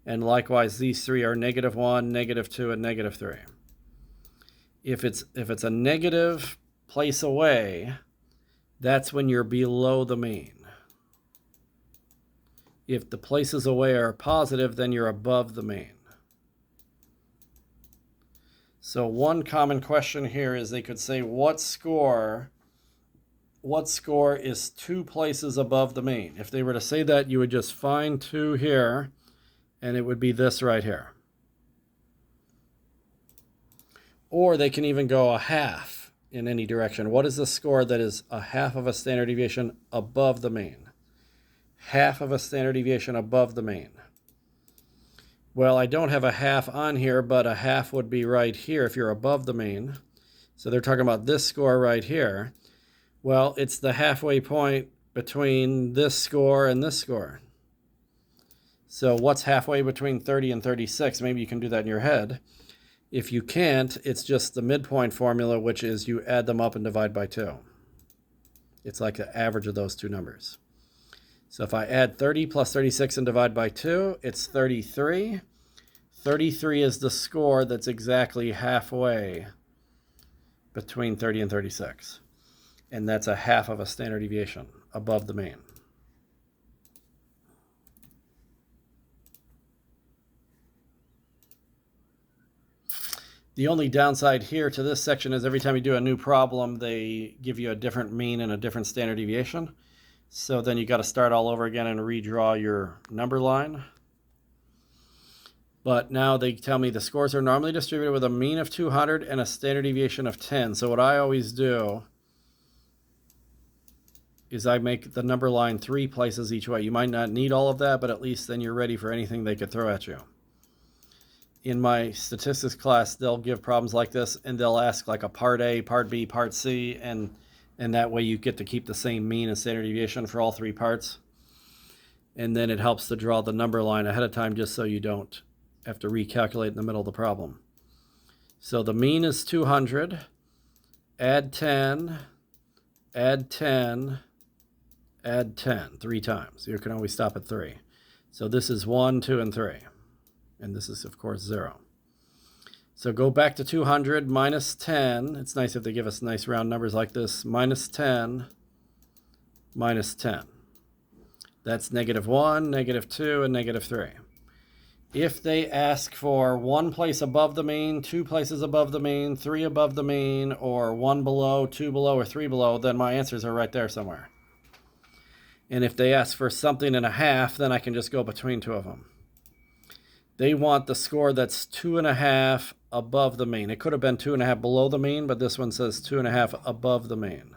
And likewise, these 3 are -1, -2, and -3. If it's a negative place away, that's when you're below the mean. If the places away are positive, then you're above the mean. So one common question here is they could say, what score is 2 places above the mean? If they were to say that, you would just find 2 here, and it would be this right here. Or they can even go a half in any direction. What is the score that is a half of a standard deviation above the mean? Half of a standard deviation above the mean. Well, I don't have a half on here, but a half would be right here if you're above the mean. So they're talking about this score right here. Well, it's the halfway point between this score and this score. So what's halfway between 30 and 36? Maybe you can do that in your head. If you can't, it's just the midpoint formula, which is you add them up and divide by 2. It's like the average of those 2 numbers. So if I add 30 plus 36 and divide by 2, it's 33. 33 is the score that's exactly halfway between 30 and 36. And that's a half of a standard deviation above the mean. The only downside here to this section is every time you do a new problem, they give you a different mean and a different standard deviation. So then you got to start all over again and redraw your number line. But now they tell me the scores are normally distributed with a mean of 200 and a standard deviation of 10. So what I always do is I make the number line 3 places each way. You might not need all of that, but at least then you're ready for anything they could throw at you. In my statistics class, they'll give problems like this, and they'll ask like a part A, part B, part C, and that way you get to keep the same mean and standard deviation for all 3 parts. And then it helps to draw the number line ahead of time just so you don't have to recalculate in the middle of the problem. So the mean is 200, add 10, add 10, add 10, 3 times. You can always stop at 3. So this is 1, 2, and 3. And this is, of course, 0. So go back to 200 minus 10. It's nice if they give us nice round numbers like this. Minus 10, minus 10. That's -1, -2, and -3. If they ask for 1 place above the mean, 2 places above the mean, 3 above the mean, or 1 below, 2 below, or 3 below, then my answers are right there somewhere. And if they ask for something and a half, then I can just go between 2 of them. They want the score that's 2.5 above the mean. It could have been 2.5 below the mean, but this one says 2.5 above the mean.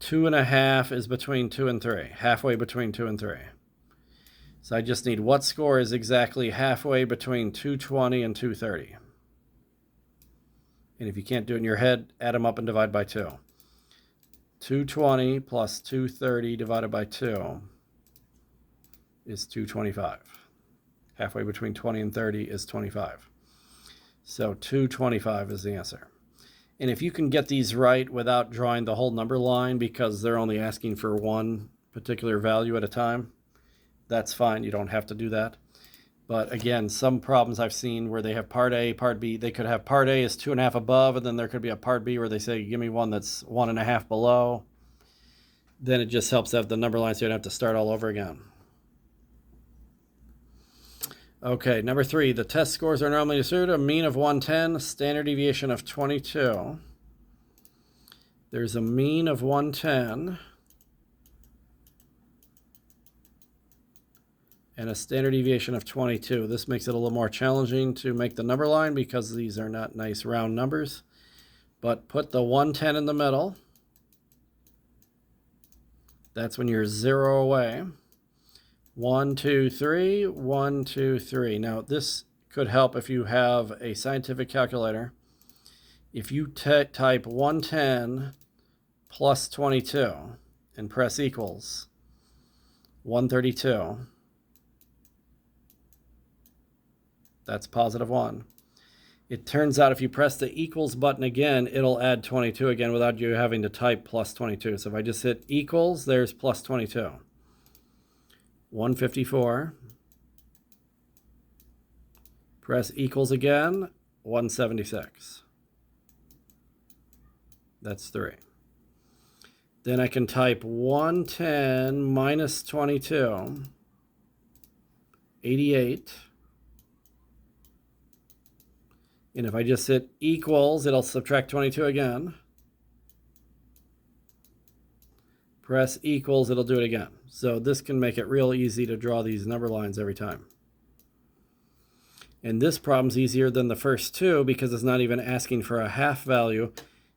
2.5 is between 2 and 3, halfway between 2 and 3. So I just need what score is exactly halfway between 220 and 230. And if you can't do it in your head, add them up and divide by 2. 220 plus 230 divided by 2 is 225. Halfway between 20 and 30 is 25. So 225 is the answer. And if you can get these right without drawing the whole number line because they're only asking for one particular value at a time, that's fine. You don't have to do that. But again, some problems I've seen where they have part A, part B, they could have part A is 2.5 above, and then there could be a part B where they say, give me one that's 1.5 below. Then it just helps to have the number line so you don't have to start all over again. Okay, number 3, the test scores are normally distributed, a mean of 110, standard deviation of 22. There's a mean of 110 and a standard deviation of 22. This makes it a little more challenging to make the number line because these are not nice round numbers. But put the 110 in the middle. That's when you're 0 away. 1, 2, 3, 1, 2, 3. Now this could help if you have a scientific calculator. If you type 110 plus 22 and press equals 132, that's positive 1. It turns out if you press the equals button again, it'll add 22 again without you having to type plus 22. So if I just hit equals, there's plus 22. 154. Press equals again, 176. That's 3. Then I can type 110 minus 22, 88. And if I just hit equals, it'll subtract 22 again. Press equals, it'll do it again. So this can make it real easy to draw these number lines every time. And this problem's easier than the first 2 because it's not even asking for a half value.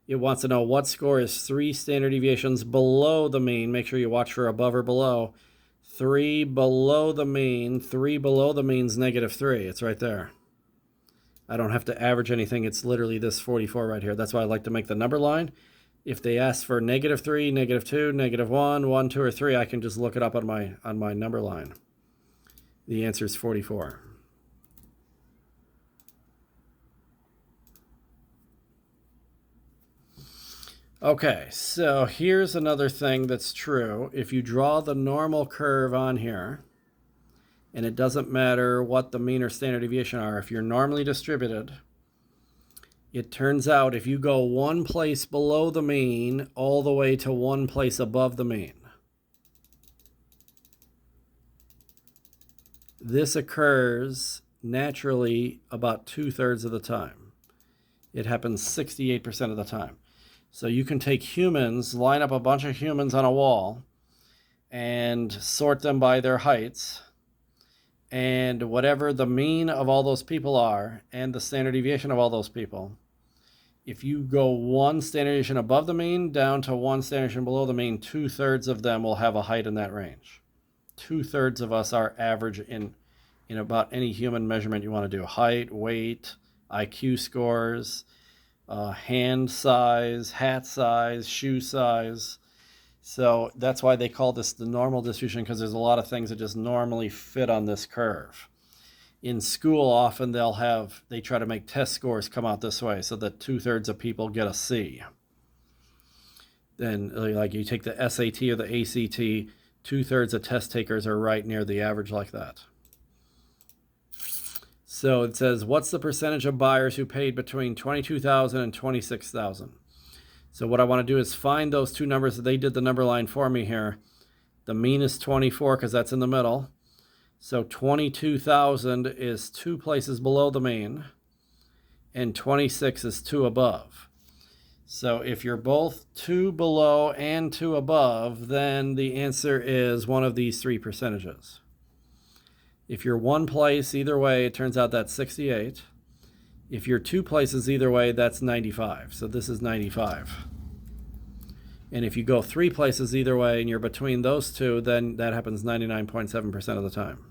It wants to know what score is 3 standard deviations below the mean. Make sure you watch for above or below. 3 below the mean. 3 below the mean's -3. It's right there. I don't have to average anything. It's literally this 44 right here. That's why I like to make the number line. If they ask for -3, -2, -1, 1, 2, or 3, I can just look it up on my number line. The answer is 44. Okay, so here's another thing that's true. If you draw the normal curve on here, and it doesn't matter what the mean or standard deviation are, if you're normally distributed, it turns out if you go 1 place below the mean all the way to 1 place above the mean, this occurs naturally about 2/3 of the time. It happens 68% of the time. So you can take humans, line up a bunch of humans on a wall, and sort them by their heights. And whatever the mean of all those people are and the standard deviation of all those people, if you go one standard deviation above the mean down to one standard deviation below the mean, 2/3 of them will have a height in that range. 2/3 of us are average in about any human measurement you want to do. Height, weight, IQ scores, hand size, hat size, shoe size. So that's why they call this the normal distribution, because there's a lot of things that just normally fit on this curve. In school, often they try to make test scores come out this way so that 2/3 of people get a C. Then, like you take the SAT or the ACT, 2/3 of test takers are right near the average like that. So it says, what's the percentage of buyers who paid between $22,000 and $26,000? So what I want to do is find those two numbers. They did the number line for me here. The mean is 24 because that's in the middle. So 22,000 is 2 places below the mean, and 26 is 2 above. So if you're both 2 below and 2 above, then the answer is one of these three percentages. If you're one place either way, it turns out that's 68. If you're 2 places either way, that's 95. So this is 95. And if you go 3 places either way and you're between those two, then that happens 99.7% of the time.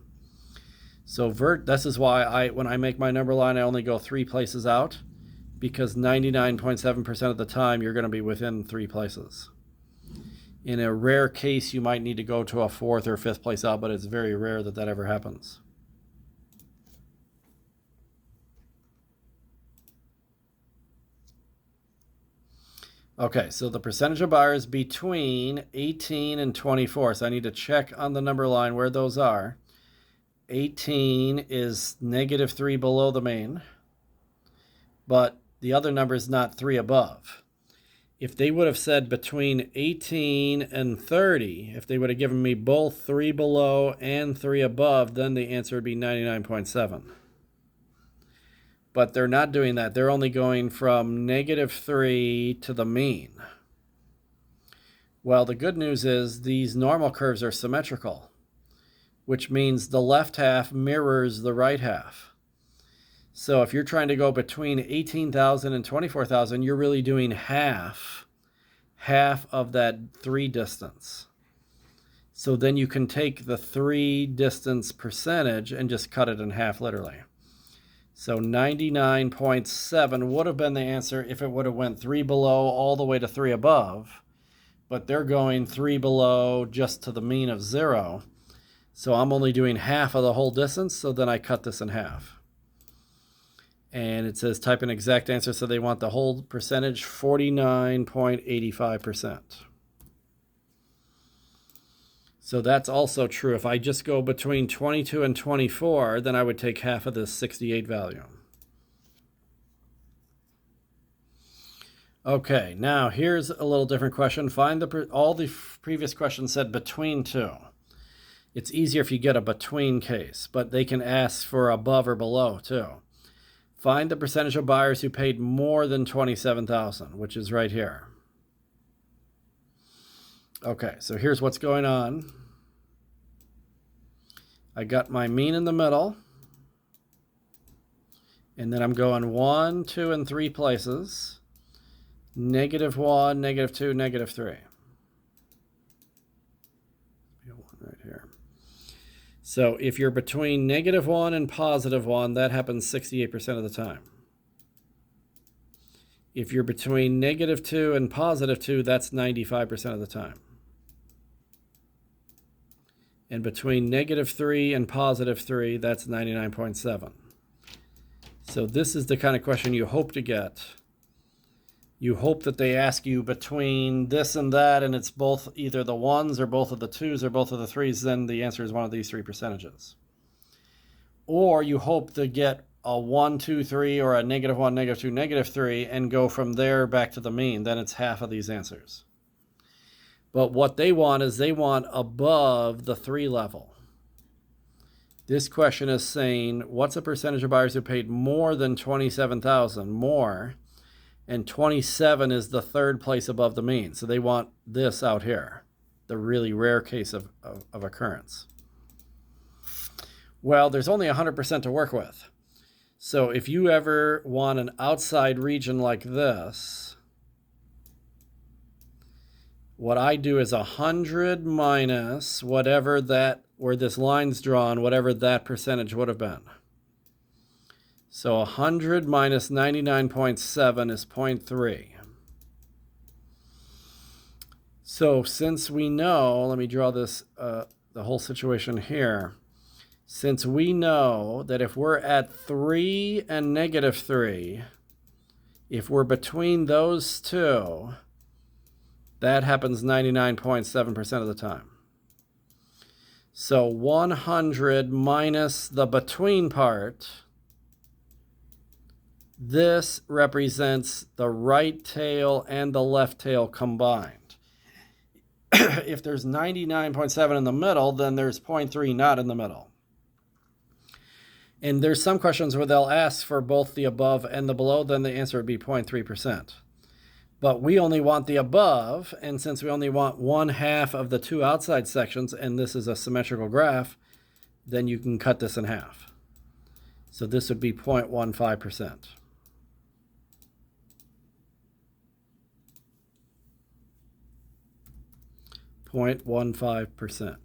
So this is why when I make my number line, I only go 3 places out, because 99.7% of the time you're going to be within 3 places. In a rare case, you might need to go to a 4th or 5th place out, but it's very rare that ever happens. Okay, so the percentage of buyers between 18 and 24. So I need to check on the number line where those are. 18 is -3 below the mean, but the other number is not 3 above. If they would have said between 18 and 30, if they would have given me both 3 below and 3 above, then the answer would be 99.7. But they're not doing that. They're only going from -3 to the mean. Well, the good news is these normal curves are symmetrical, which means the left half mirrors the right half. So if you're trying to go between 18,000 and 24,000, you're really doing half of that 3 distance. So then you can take the 3 distance percentage and just cut it in half literally. So 99.7 would have been the answer if it would have went 3 below all the way to 3 above, but they're going 3 below just to the mean of 0. So I'm only doing half of the whole distance, so then I cut this in half. And it says type an exact answer, so they want the whole percentage, 49.85%. So that's also true. If I just go between 22 and 24, then I would take half of this 68 value. Okay, now here's a little different question. Find all the previous questions said between 2. It's easier if you get a between case, but they can ask for above or below too. Find the percentage of buyers who paid more than 27,000, which is right here. Okay, so here's what's going on. I got my mean in the middle, and then I'm going 1, 2, and 3 places. -1, -2, -3. Right here. So if you're between -1 and +1, that happens 68% of the time. If you're between -2 and +2, that's 95% of the time. And between -3 and +3, that's 99.7. So this is the kind of question you hope to get. You hope that they ask you between this and that, and it's both either the 1s or both of the 2s or both of the 3s, then the answer is one of these 3 percentages. Or you hope to get a 1, 2, 3, or a -1, -2, -3, and go from there back to the mean. Then it's half of these answers. But what they want is they want above the 3 level. This question is saying, what's the percentage of buyers who paid more than 27,000? More. And 27 is the 3rd place above the mean. So they want this out here. the really rare case of occurrence. Well, there's only 100% to work with. So if you ever want an outside region like this, what I do is 100 minus whatever that, where this line's drawn, whatever that percentage would have been. So 100 minus 99.7 is 0.3. So since we know, let me draw this, the whole situation here. Since we know that if we're at 3 and negative 3, if we're between those two, that happens 99.7% of the time. So 100 minus the between part, this represents the right tail and the left tail combined. If there's 99.7 in the middle, then there's 0.3 not in the middle. And there's some questions where they'll ask for both the above and the below, then the answer would be 0.3%. But we only want the above, and since we only want 1/2 of the two outside sections, and this is a symmetrical graph, then you can cut this in half. So this would be 0.15%. .15%.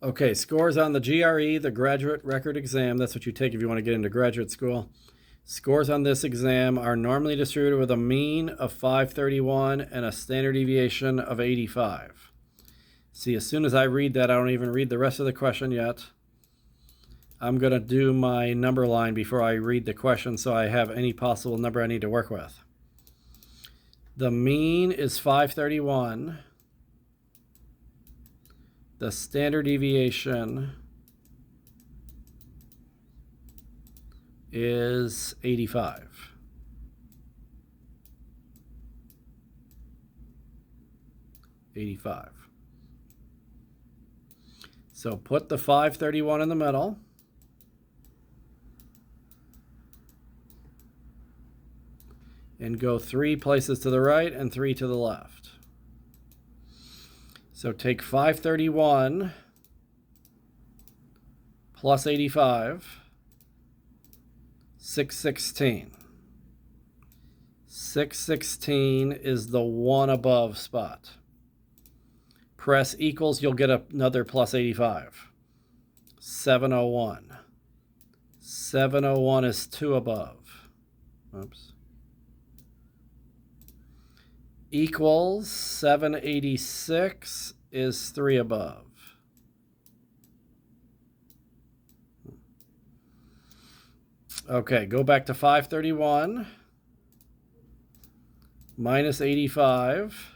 Okay, scores on the GRE, the Graduate Record Exam. That's what you take if you want to get into graduate school. Scores on this exam are normally distributed with a mean of 531 and a standard deviation of 85. See, as soon as I read that, I don't even read the rest of the question yet. I'm going to do my number line before I read the question so I have any possible number I need to work with. The mean is 531. The standard deviation is 85. So put the 531 in the middle. And go 3 places to the right and 3 to the left. So take 531 plus 85, 616. 616 is the one above spot. Press equals, you'll get another plus 85. 701. 701 is 2 above. Oops. Equals 786 is 3 above. Okay, go back to 531 minus 85.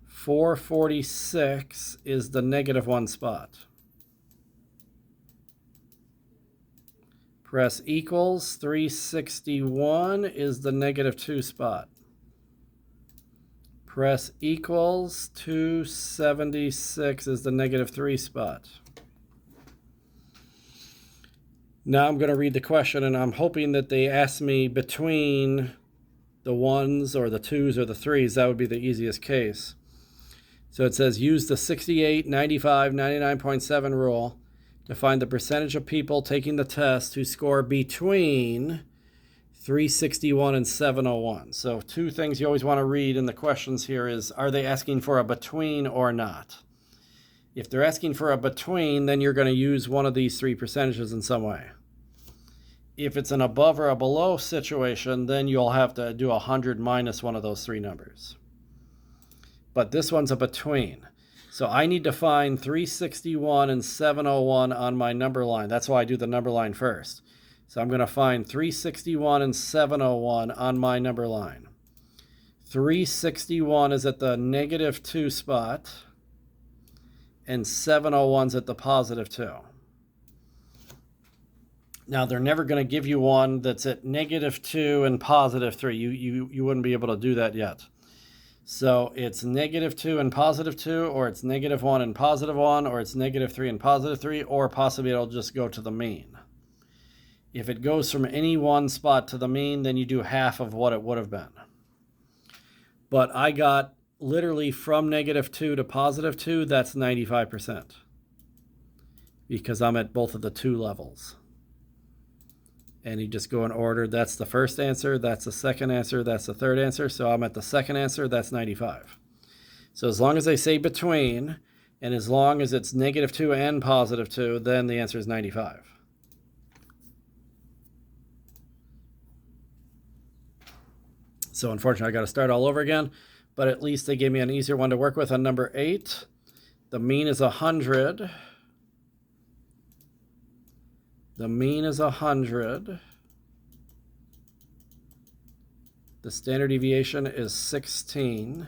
446 is the -1 spot. Press equals. 361 is the -2 spot. Press equals. 276 is the -3 spot. Now I'm going to read the question, and I'm hoping that they ask me between the 1s or the 2s or the 3s. That would be the easiest case. So it says use the 68, 95, 99.7 rule to find the percentage of people taking the test who score between 361 and 701. So 2 things you always want to read in the questions here is, are they asking for a between or not? If they're asking for a between, then you're going to use one of these 3 percentages in some way. If it's an above or a below situation, then you'll have to do 100 minus one of those 3 numbers. But this one's a between. So I need to find 361 and 701 on my number line. That's why I do the number line first. So I'm going to find 361 and 701 on my number line. 361 is at the -2 spot, and 701 is at the +2. Now, they're never going to give you one that's at -2 and +3. You wouldn't be able to do that yet. So it's -2 and +2, or it's -1 and +1, or it's -3 and +3, or possibly it'll just go to the mean. If it goes from any one spot to the mean, then you do half of what it would have been. But I got literally from -2 to +2, that's 95%. Because I'm at both of the two levels. And you just go in order. That's the first answer, that's the second answer, that's the third answer. So I'm at the second answer, that's 95. So as long as they say between, and as long as it's -2 and +2, then the answer is 95. So unfortunately, I got to start all over again, but at least they gave me an easier one to work with on number 8. The mean is 100. The mean is 100. The standard deviation is 16.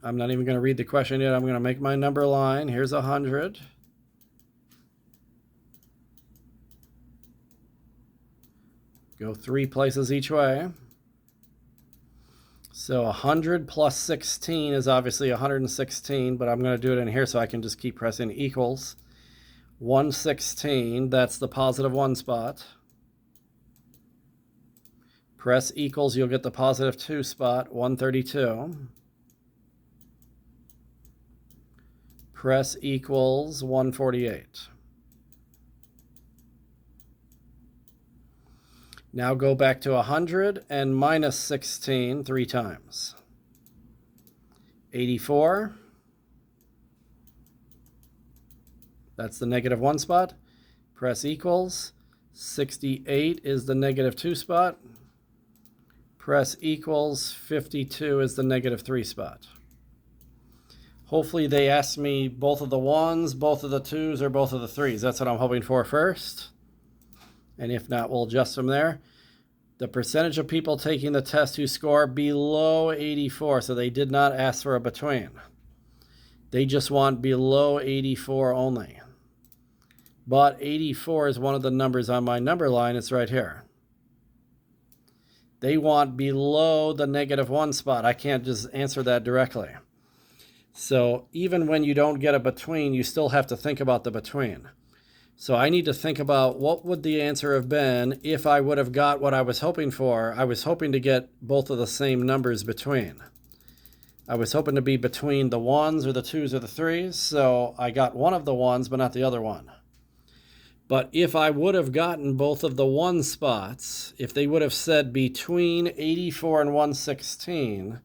I'm not even going to read the question yet. I'm going to make my number line. Here's 100. Go 3 places each way. So 100 plus 16 is obviously 116, but I'm going to do it in here so I can just keep pressing equals. 116, that's the +1 spot. Press equals, you'll get the +2 spot, 132. Press equals 148. Now go back to 100 and -16 3 times. 84. That's the -1 spot. Press equals. 68 is the -2 spot. Press equals. 52 is the -3 spot. Hopefully they ask me both of the 1s, both of the 2s, or both of the 3s. That's what I'm hoping for first. And if not, we'll adjust from there. The percentage of people taking the test who score below 84, so they did not ask for a between. They just want below 84 only. But 84 is one of the numbers on my number line. It's right here. They want below the -1 spot. I can't just answer that directly. So even when you don't get a between, you still have to think about the between. So I need to think about what would the answer have been if I would have got what I was hoping for. I was hoping to get both of the same numbers between. I was hoping to be between the 1s or the 2s or the 3s. So I got one of the 1s, but not the other one. But if I would have gotten both of the 1 spots, if they would have said between 84 and 116,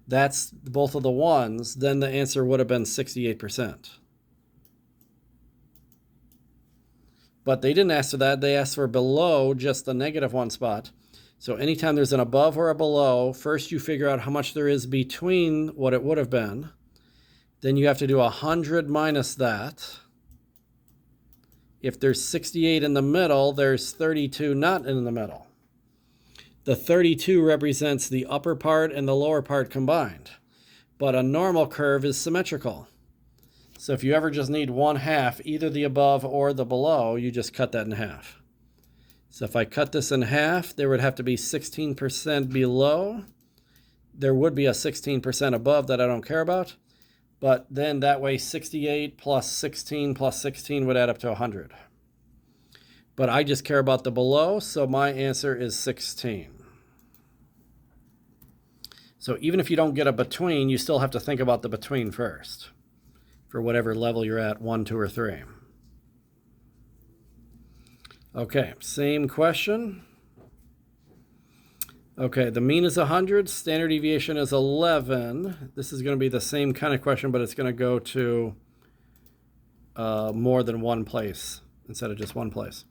that's both of the 1s, then the answer would have been 68%. But they didn't ask for that. They asked for below just the -1 spot. So anytime there's an above or a below, first you figure out how much there is between what it would have been. Then you have to do 100 minus that. If there's 68 in the middle, there's 32 not in the middle. The 32 represents the upper part and the lower part combined. But a normal curve is symmetrical. So if you ever just need 1/2, either the above or the below, you just cut that in half. So if I cut this in half, there would have to be 16% below. There would be a 16% above that I don't care about. But then that way 68 plus 16 plus 16 would add up to 100. But I just care about the below, so my answer is 16. So even if you don't get a between, you still have to think about the between first, for whatever level you're at, 1, 2, or 3. Okay, same question. Okay, the mean is 100, standard deviation is 11. This is going to be the same kind of question, but it's going to go to more than one place instead of just one place.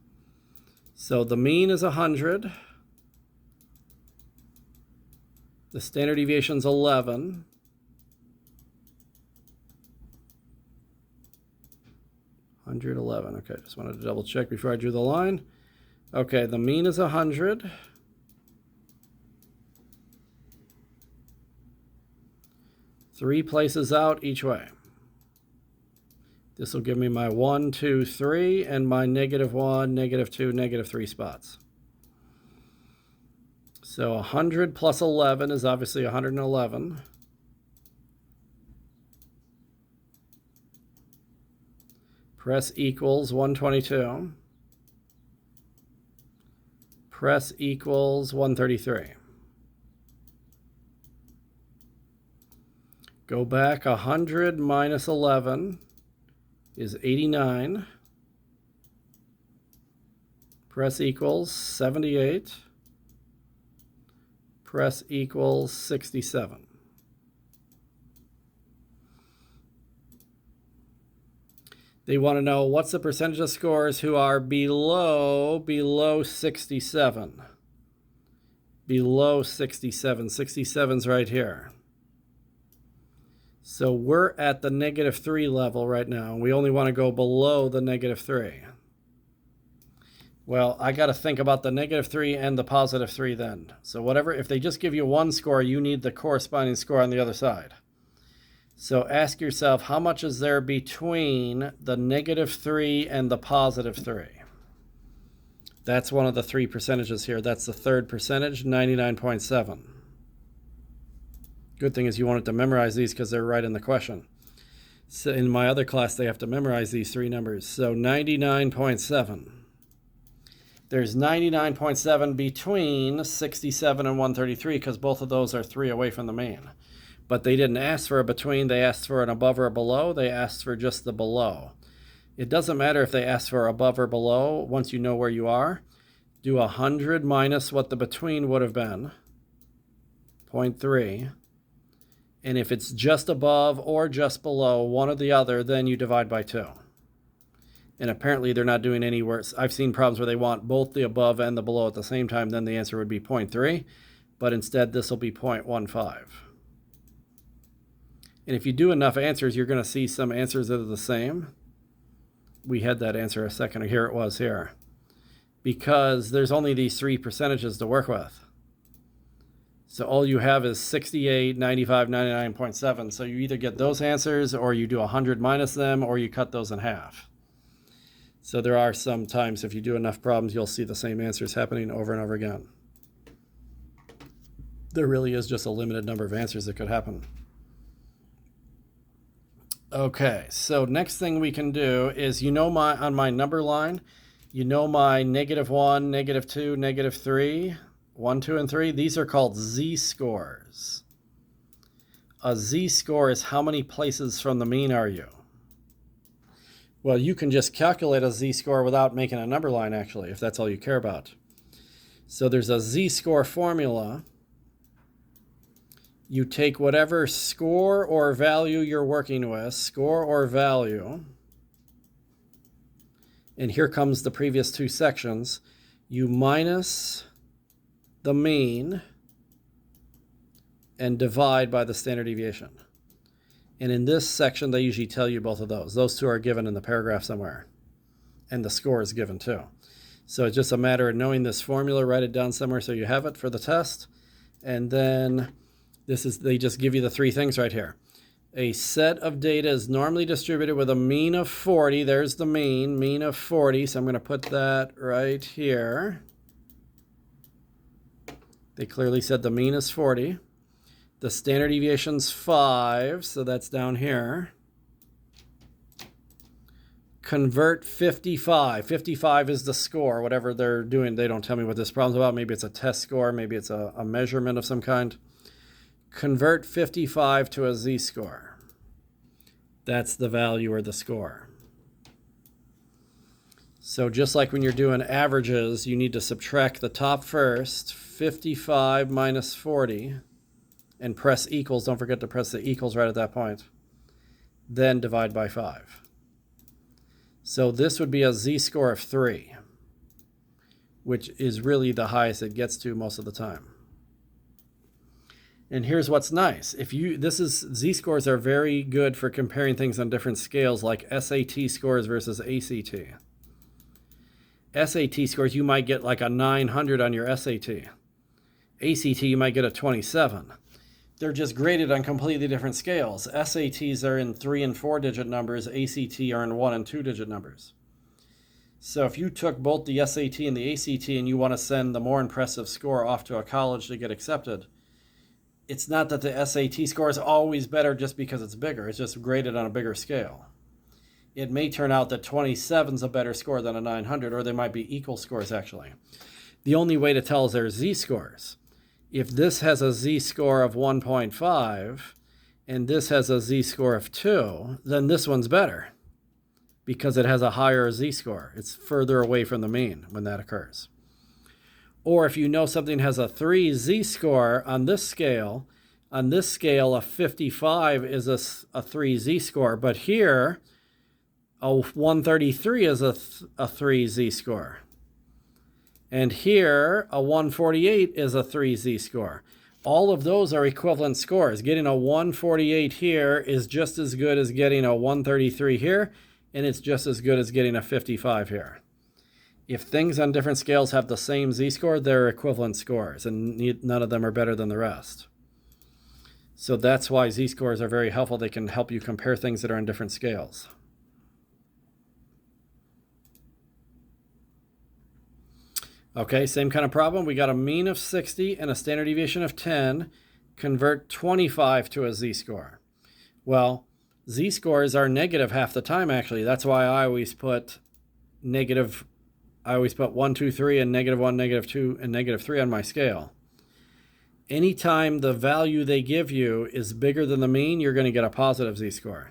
So the mean is 100. The standard deviation is 11. Okay, just wanted to double check before I drew the line. Okay, the mean is 100. Three places out each way. This will give me my 1, 2, 3, and my -1, -2, -3 spots. So 100 plus 11 is obviously 111. Press equals 122. Press equals 133. Go back 100 minus 11 is 89. Press equals 78. Press equals 67. They want to know what's the percentage of scores who are below 67. Below 67. 67's right here. So we're at the -3 level right now. We only want to go below the -3. Well, I got to think about the -3 and the +3 then. So whatever, if they just give you one score, you need the corresponding score on the other side. So ask yourself, how much is there between the -3 and the +3? That's one of the three percentages here. That's the third percentage, 99.7. Good thing is you wanted to memorize these because they're right in the question. So in my other class, they have to memorize these three numbers. So 99.7. There's 99.7 between 67 and 133 because both of those are 3 away from the mean. But they didn't ask for a between, they asked for an above or a below, they asked for just the below. It doesn't matter if they ask for above or below, once you know where you are. Do 100 minus what the between would have been, 0.3. And if it's just above or just below, one or the other, then you divide by 2. And apparently they're not doing any worse. I've seen problems where they want both the above and the below at the same time, then the answer would be 0.3. But instead, this will be 0.15. And if you do enough answers, you're going to see some answers that are the same. We had that answer a second ago. Here it was here. Because there's only these three percentages to work with. So all you have is 68, 95, 99.7. So you either get those answers or you do 100 minus them or you cut those in half. So there are some times if you do enough problems, you'll see the same answers happening over and over again. There really is just a limited number of answers that could happen. Okay, so next thing we can do is, on my number line, my -1, -2, -3, 1, 2, and 3. These are called z-scores. A z-score is how many places from the mean are you? Well, you can just calculate a z-score without making a number line, actually, if that's all you care about. So there's a z-score formula. You take whatever score or value you're working with, score or value, and here comes the previous two sections. You minus the mean and divide by the standard deviation. And in this section, they usually tell you both of those. Those two are given in the paragraph somewhere. And the score is given too. So it's just a matter of knowing this formula, write it down somewhere so you have it for the test. And then they just give you the three things right here. A set of data is normally distributed with a mean of 40. There's the mean of 40. So I'm going to put that right here. They clearly said the mean is 40. The standard deviation's 5, so that's down here. Convert 55. 55 is the score, whatever they're doing. They don't tell me what this problem's about. Maybe it's a test score. Maybe it's a measurement of some kind. Convert 55 to a z-score. That's the value or the score. So just like when you're doing averages, you need to subtract the top first, 55 minus 40, and press equals. Don't forget to press the equals right at that point. Then divide by 5. So this would be a z-score of 3, which is really the highest it gets to most of the time. And here's what's nice. Z-scores are very good for comparing things on different scales, like SAT scores versus ACT. SAT scores, you might get like a 900 on your SAT. ACT, you might get a 27. They're just graded on completely different scales. SATs are in 3 and 4 digit numbers. ACT are in 1 and 2 digit numbers. So if you took both the SAT and the ACT and you want to send the more impressive score off to a college to get accepted, it's not that the SAT score is always better just because it's bigger. It's just graded on a bigger scale. It may turn out that 27 is a better score than a 900, or they might be equal scores actually. The only way to tell is their z-scores. If this has a z-score of 1.5 and this has a z-score of 2, then this one's better because it has a higher z-score. It's further away from the mean when that occurs. Or if you know something has a 3 z-score on this scale, a 55 is a 3 z-score, but here a 133 is a 3 z-score. And here, a 148 is a 3 z-score. All of those are equivalent scores. Getting a 148 here is just as good as getting a 133 here, and it's just as good as getting a 55 here. If things on different scales have the same z-score, they're equivalent scores, and none of them are better than the rest. So that's why z-scores are very helpful. They can help you compare things that are on different scales. Okay, same kind of problem. We got a mean of 60 and a standard deviation of 10. Convert 25 to a z-score. Well, z-scores are negative half the time, actually. That's why I always put 1, 2, 3, and -1, -2, and -3 on my scale. Anytime the value they give you is bigger than the mean, you're going to get a positive z-score.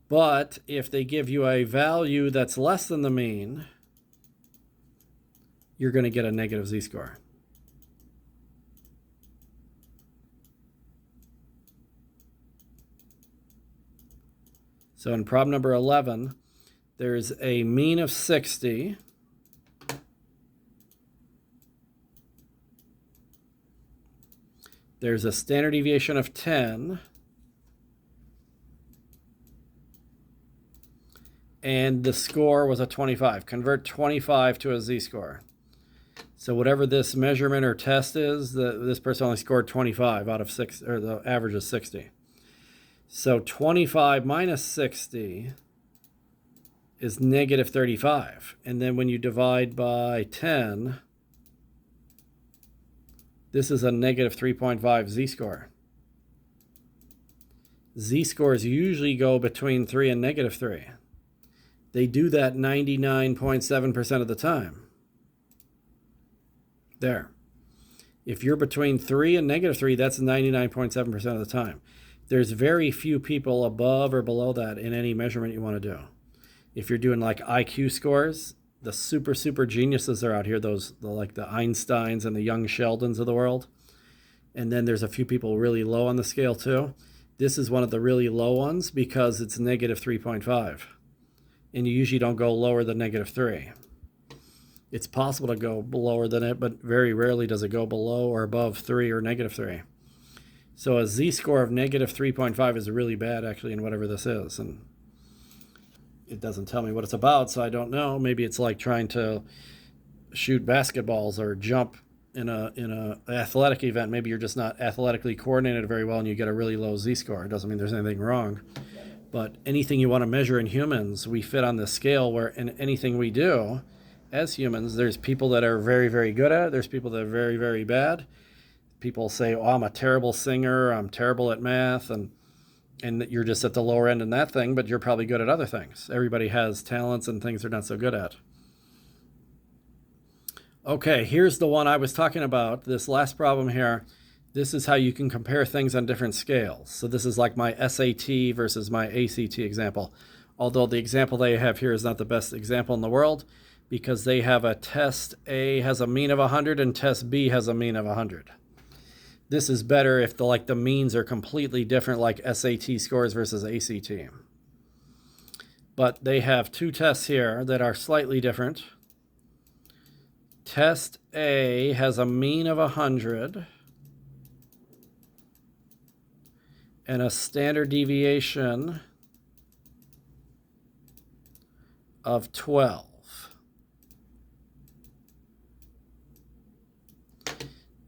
But if they give you a value that's less than the mean, you're going to get a negative z-score. So in problem number 11, there's a mean of 60. There's a standard deviation of 10. And the score was a 25. Convert 25 to a z-score. So whatever this measurement or test is, this person only scored 25 out of 6, or the average is 60. So 25 minus 60 is negative 35. And then when you divide by 10, this is a negative 3.5 z-score. Z-scores usually go between 3 and negative 3. They do that 99.7% of the time. There. If you're between 3 and negative 3, that's 99.7% of the time. There's very few people above or below that in any measurement you want to do. If you're doing like IQ scores, the super geniuses are out here, like the Einsteins and the young Sheldons of the world. And then there's a few people really low on the scale too. This is one of the really low ones because it's negative 3.5. And you usually don't go lower than negative 3. It's possible to go lower than it, but very rarely does it go below or above 3 or negative 3. So a z-score of negative 3.5 is really bad, actually, in whatever this is. And it doesn't tell me what it's about, so I don't know. Maybe it's like trying to shoot basketballs or jump in a athletic event. Maybe you're just not athletically coordinated very well and you get a really low z-score. It doesn't mean there's anything wrong. But anything you want to measure in humans, we fit on this scale where in anything we do as humans, there's people that are very good at it. There's people that are very bad. People say, oh, I'm a terrible singer, I'm terrible at math, and you're just at the lower end in that thing, but you're probably good at other things. Everybody has talents and things they're not so good at. Okay, here's the one I was talking about, this last problem here. This is how you can compare things on different scales. So this is like my SAT versus my ACT example. Although the example they have here is not the best example in the world, because they have a test A has a mean of 100 and test B has a mean of 100. This is better if the means are completely different, like SAT scores versus ACT. But they have two tests here that are slightly different. Test A has a mean of 100 and a standard deviation of 12.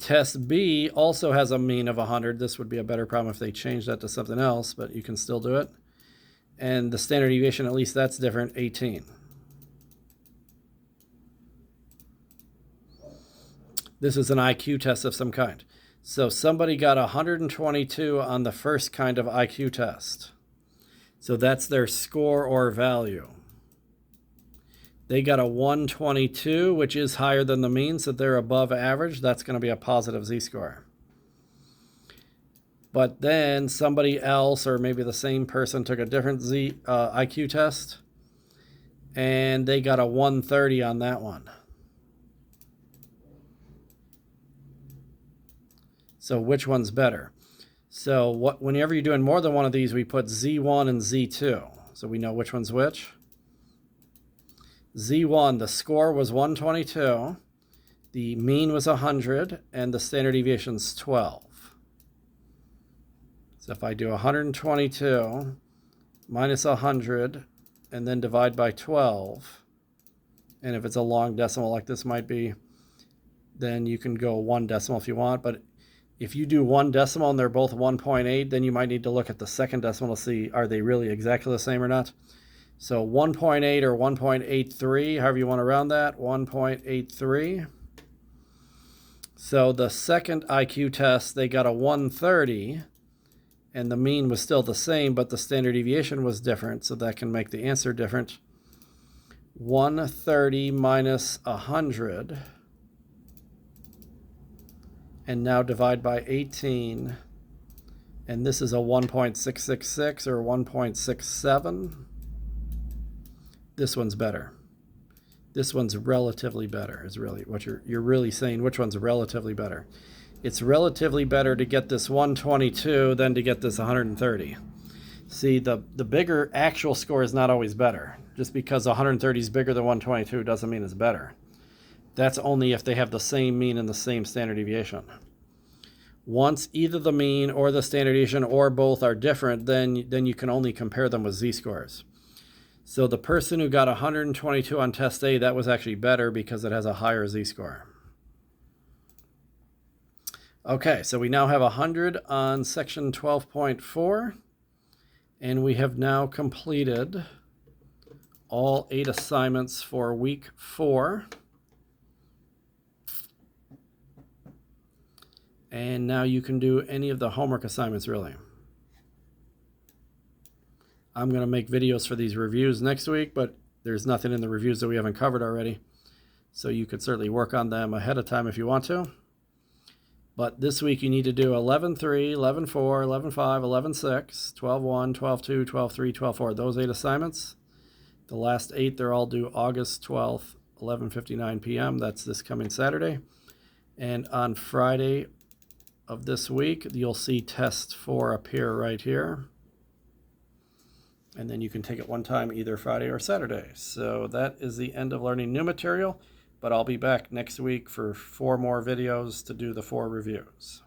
Test B also has a mean of 100. This would be a better problem if they changed that to something else, but you can still do it. And the standard deviation, at least that's different, 18. This is an IQ test of some kind. So somebody got 122 on the first kind of IQ test. So that's their score or value. They got a 122, which is higher than the mean, so they're above average. That's going to be a positive z-score. But then somebody else, or maybe the same person, took a different IQ test, and they got a 130 on that one. So which one's better? So whenever you're doing more than one of these, we put Z1 and Z2. So we know which one's which. Z1, the score was 122, the mean was 100, and the standard deviation's 12. So if I do 122 minus 100 and then divide by 12, and if it's a long decimal like this might be, then you can go one decimal if you want. But if you do one decimal and they're both 1.8, then you might need to look at the second decimal to see, are they really exactly the same or not? So 1.8 or 1.83, however you want to round that, 1.83. So the second IQ test, they got a 130, and the mean was still the same, but the standard deviation was different, so that can make the answer different. 130 minus 100, and now divide by 18, and this is a 1.666 or 1.67. This one's better. This one's relatively better is really what you're really saying. Which one's relatively better? It's relatively better to get this 122 than to get this 130. See, the bigger actual score is not always better. Just because 130 is bigger than 122 doesn't mean it's better. That's only if they have the same mean and the same standard deviation. Once either the mean or the standard deviation or both are different, then you can only compare them with z-scores. So the person who got 122 on test A, that was actually better because it has a higher z-score. Okay, so we now have 100 on section 12.4, and we have now completed all 8 assignments for week 4. And now you can do any of the homework assignments, really. I'm going to make videos for these reviews next week, but there's nothing in the reviews that we haven't covered already. So you could certainly work on them ahead of time if you want to. But this week you need to do 11.3, 11.4, 11.5, 11.6, 12.1, 12.2, 12.3, 12.4. Those 8 assignments. The last 8, they're all due August 12th, 11:59 p.m. That's this coming Saturday. And on Friday of this week, you'll see test 4 appear right here. And then you can take it one time either Friday or Saturday. So that is the end of learning new material, but I'll be back next week for 4 more videos to do the 4 reviews.